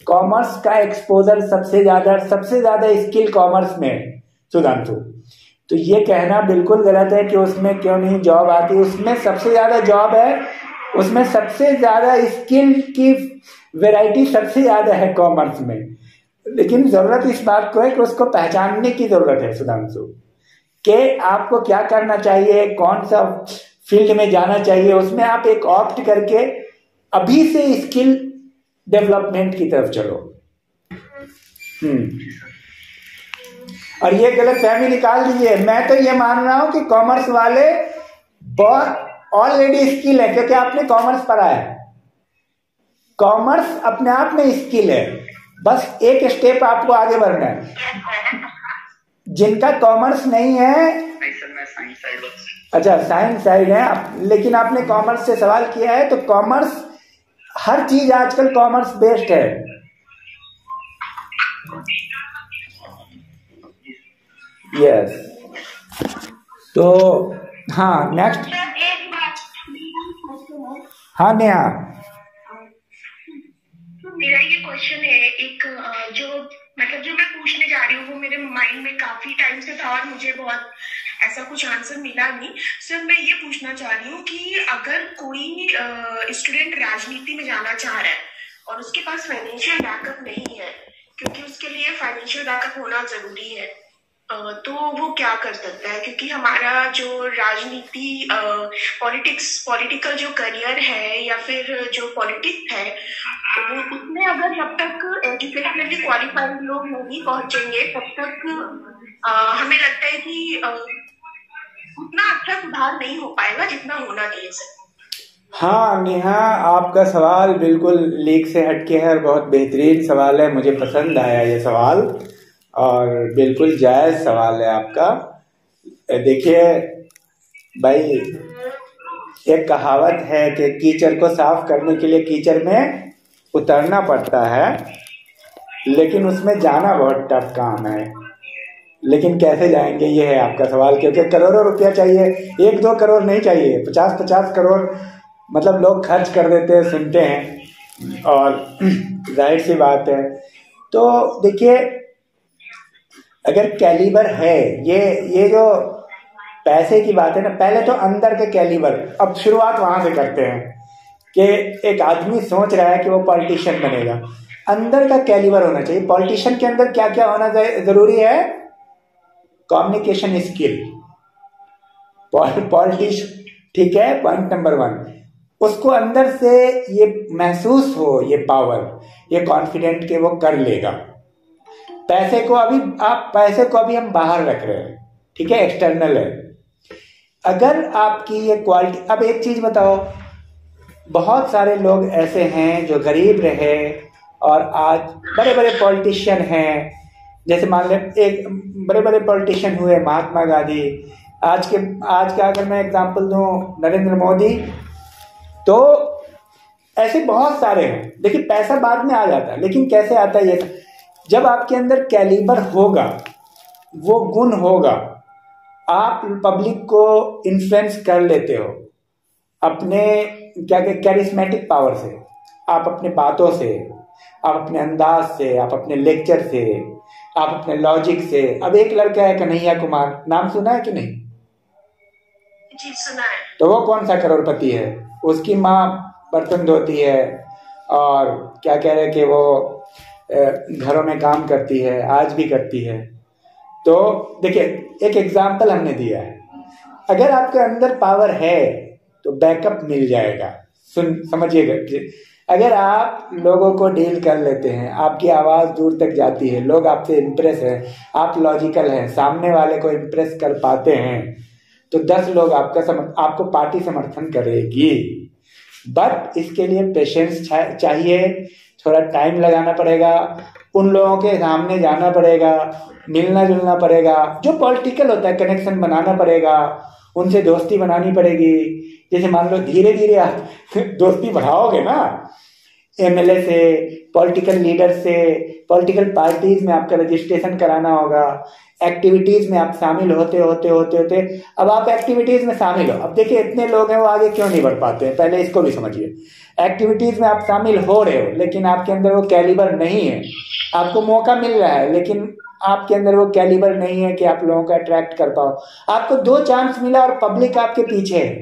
कॉमर्स का एक्सपोजर सबसे ज़्यादा स्किल कॉमर्स में सुधांशु। तो ये कहना बिल्कुल गलत है कि उसमें क्यों नहीं जॉब आती, उसमें सबसे ज़्यादा जॉब है, उसमें सबसे ज़्यादा स्किल की वैरायटी सबसे ज़्यादा है कॉमर्स में। लेकिन ज़रूरत इस बात को है कि उसको पहचानने की ज़रूरत है सुधांशु, कि आपको क्या करना चाहिए, कौन सा फील्ड में जाना चाहिए, उसमें आप एक ऑप्ट करके अभी से स्किल डेवलपमेंट की तरफ चलो। और ये गलत फहमी निकाल दीजिए। मैं तो ये मान रहा हूं कि कॉमर्स वाले बहुत ऑलरेडी स्किल है, क्योंकि आपने कॉमर्स पढ़ा है। कॉमर्स अपने आप में स्किल है, बस एक स्टेप आपको आगे बढ़ना है। जिनका कॉमर्स नहीं है, अच्छा साइंस साइड है आप, लेकिन आपने कॉमर्स से सवाल किया है, तो कॉमर्स हर चीज आजकल कॉमर्स बेस्ड है। यस तो हाँ नेक्स्ट। हाँ नेहा, मेरा ये क्वेश्चन है, एक जो मैं काफी टाइम से था और मुझे बहुत ऐसा कुछ आंसर मिला नहीं। सर मैं ये पूछना चाह रही हूँ कि अगर कोई स्टूडेंट राजनीति में जाना चाह रहा है और उसके पास फाइनेंशियल बैकअप नहीं है, क्योंकि उसके लिए फाइनेंशियल बैकअप होना जरूरी है, तो वो क्या कर सकता है? क्योंकि हमारा जो राजनीति पॉलिटिकल जो करियर है या फिर जो पॉलिटिक्स है, वो उसमें अगर जब तक एजुकेशनली क्वालिफाइड लोग नहीं पहुंचेंगे तब तक हमें लगता है कि उतना अच्छा सुधार नहीं हो पाएगा जितना होना चाहिए सर। हाँ नेहा, आपका सवाल बिल्कुल लीक से हटके है और बहुत बेहतरीन सवाल है। मुझे पसंद आया ये सवाल और बिल्कुल जायज़ सवाल है आपका। देखिए भाई, एक कहावत है कि कीचड़ को साफ करने के लिए कीचड़ में उतरना पड़ता है, लेकिन उसमें जाना बहुत टफ काम है। लेकिन कैसे जाएंगे, ये है आपका सवाल। क्योंकि करोड़ों रुपया चाहिए, 1-2 करोड़ नहीं चाहिए, 50-50 करोड़ मतलब लोग खर्च कर देते हैं, सुनते हैं, और जाहिर सी बात है। तो देखिए, अगर कैलिबर है, ये जो पैसे की बात है ना, पहले तो अंदर के कैलिबर, अब शुरुआत वहां से करते हैं कि एक आदमी सोच रहा है कि वो पॉलिटिशियन बनेगा, अंदर का कैलिबर होना चाहिए। पॉलिटिशियन के अंदर क्या क्या होना जरूरी है? कम्युनिकेशन स्किल, पॉलिटिशियन, ठीक है, पॉइंट नंबर 1। उसको अंदर से ये महसूस हो, ये पावर, ये कॉन्फिडेंट कि वो कर लेगा। पैसे को अभी हम बाहर रख रहे हैं, ठीक है, एक्सटर्नल है। अगर आपकी ये क्वालिटी, अब एक चीज बताओ, बहुत सारे लोग ऐसे हैं जो गरीब रहे और आज बड़े बड़े पॉलिटिशियन हैं। जैसे मान लें एक बड़े बड़े पॉलिटिशियन हुए, महात्मा गांधी, आज का अगर मैं एग्जांपल दूं, नरेंद्र मोदी, तो ऐसे बहुत सारे हैं। देखिए, पैसा बाद में आ जाता है, लेकिन कैसे आता है ये? जब आपके अंदर कैलिबर होगा, वो गुण होगा, आप पब्लिक को इन्फ्लुएंस कर लेते हो अपने कैरिस्मेटिक पावर से, आप अपने बातों से, आप अपने अंदाज से, आप अपने लेक्चर से, आप अपने लॉजिक से। अब एक लड़का है कन्हैया कुमार, नाम सुना है कि नहीं? जी सुना है। तो वो कौन सा करोड़पति है? उसकी माँ बर्तन धोती है और क्या कह रहे कि वो घरों में काम करती है, आज भी करती है। तो देखिए, एक एग्जाम्पल हमने दिया है। अगर आपके अंदर पावर है तो बैकअप मिल जाएगा। समझिएगा, अगर आप लोगों को डील कर लेते हैं, आपकी आवाज़ दूर तक जाती है, लोग आपसे इम्प्रेस हैं, आप लॉजिकल हैं, सामने वाले को इम्प्रेस कर पाते हैं, तो 10 लोग आपको पार्टी समर्थन करेगी। बट इसके लिए पेशेंस चाहिए, थोड़ा टाइम लगाना पड़ेगा, उन लोगों के सामने जाना पड़ेगा, मिलना जुलना पड़ेगा, जो पॉलिटिकल होता है कनेक्शन बनाना पड़ेगा, उनसे दोस्ती बनानी पड़ेगी। जैसे मान लो धीरे धीरे आप दोस्ती बढ़ाओगे ना, एमएलए से, पॉलिटिकल लीडर से, पॉलिटिकल पार्टीज में आपका रजिस्ट्रेशन कराना होगा, एक्टिविटीज में आप शामिल होते होते अब आप एक्टिविटीज में शामिल हो। अब देखिए, इतने लोग हैं, वो आगे क्यों नहीं बढ़ पाते हैं, पहले इसको भी समझिए। एक्टिविटीज में आप शामिल हो रहे हो, लेकिन आपके अंदर वो कैलिबर नहीं है। आपको मौका मिल रहा है, लेकिन आपके अंदर वो कैलिबर नहीं है कि आप लोगों को अट्रैक्ट कर पाओ। आपको 2 चांस मिला और पब्लिक आपके पीछे है,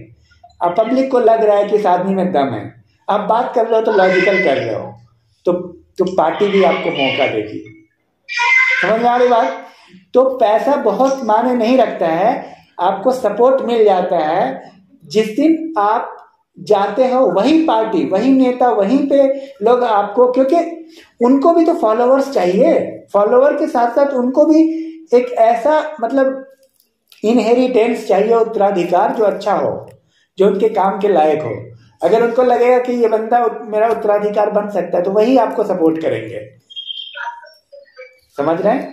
अब पब्लिक को लग रहा है कि इस आदमी में दम है, आप बात कर रहे हो तो लॉजिकल कर रहे हो, तो पार्टी भी आपको मौका देगी। समझ में आ रही बात? तो पैसा बहुत मायने नहीं रखता है, आपको सपोर्ट मिल जाता है। जिस दिन आप जाते हो, वही पार्टी, वही नेता, वहीं पे लोग आपको, क्योंकि उनको भी तो फॉलोअर्स चाहिए, फॉलोअर के साथ साथ उनको भी एक ऐसा मतलब इनहेरिटेंस चाहिए, उत्तराधिकार जो अच्छा हो, जो उनके काम के लायक हो। अगर उनको लगेगा कि ये बंदा मेरा उत्तराधिकार बन सकता है, तो वही आपको सपोर्ट करेंगे। समझ रहे हैं?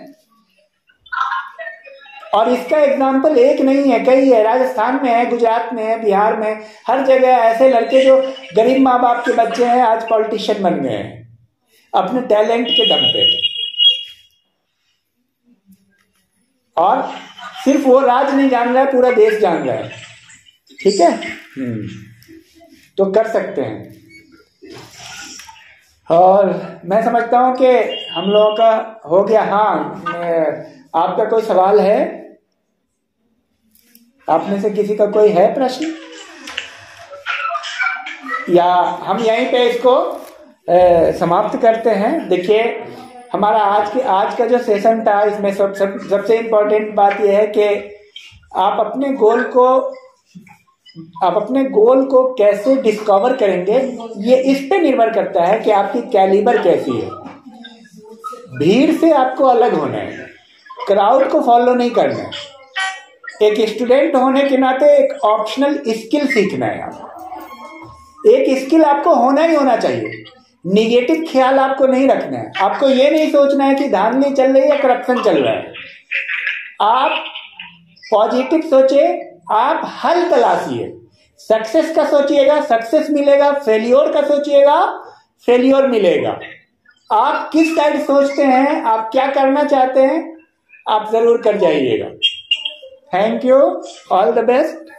और इसका एग्जाम्पल एक नहीं है, कई है। राजस्थान में है, गुजरात में है, बिहार में, हर जगह ऐसे लड़के जो गरीब माँ बाप के बच्चे हैं, आज पॉलिटिशियन बन गए हैं अपने टैलेंट के दम पे। और सिर्फ वो राज नहीं जान रहा है, पूरा देश जान रहा है। ठीक है, तो कर सकते हैं। और मैं समझता हूं कि हम लोगों का हो गया। हाँ, आपका कोई सवाल है? आप में से किसी का कोई है प्रश्न, या हम यहीं पे इसको समाप्त करते हैं? देखिए, हमारा आज का जो सेशन था, इसमें सबसे इम्पोर्टेंट बात यह है कि आप अपने गोल को कैसे डिस्कवर करेंगे, ये इस पे निर्भर करता है कि आपकी कैलिबर कैसी है। भीड़ से आपको अलग होना है, क्राउड को फॉलो नहीं करना है। एक स्टूडेंट होने के नाते एक ऑप्शनल स्किल सीखना है आपको। एक स्किल आपको होना ही होना चाहिए। निगेटिव ख्याल आपको नहीं रखना है। आपको ये नहीं सोचना है कि धांधली चल रही है, करप्शन चल रहा है। आप पॉजिटिव सोचिए, आप हल तलाशिए। सक्सेस का सोचिएगा, सक्सेस मिलेगा। फेलियोर का सोचिएगा, फेलियोर मिलेगा। आप किस साइड सोचते हैं, आप क्या करना चाहते हैं, आप जरूर कर जाइएगा। Thank you, all the best.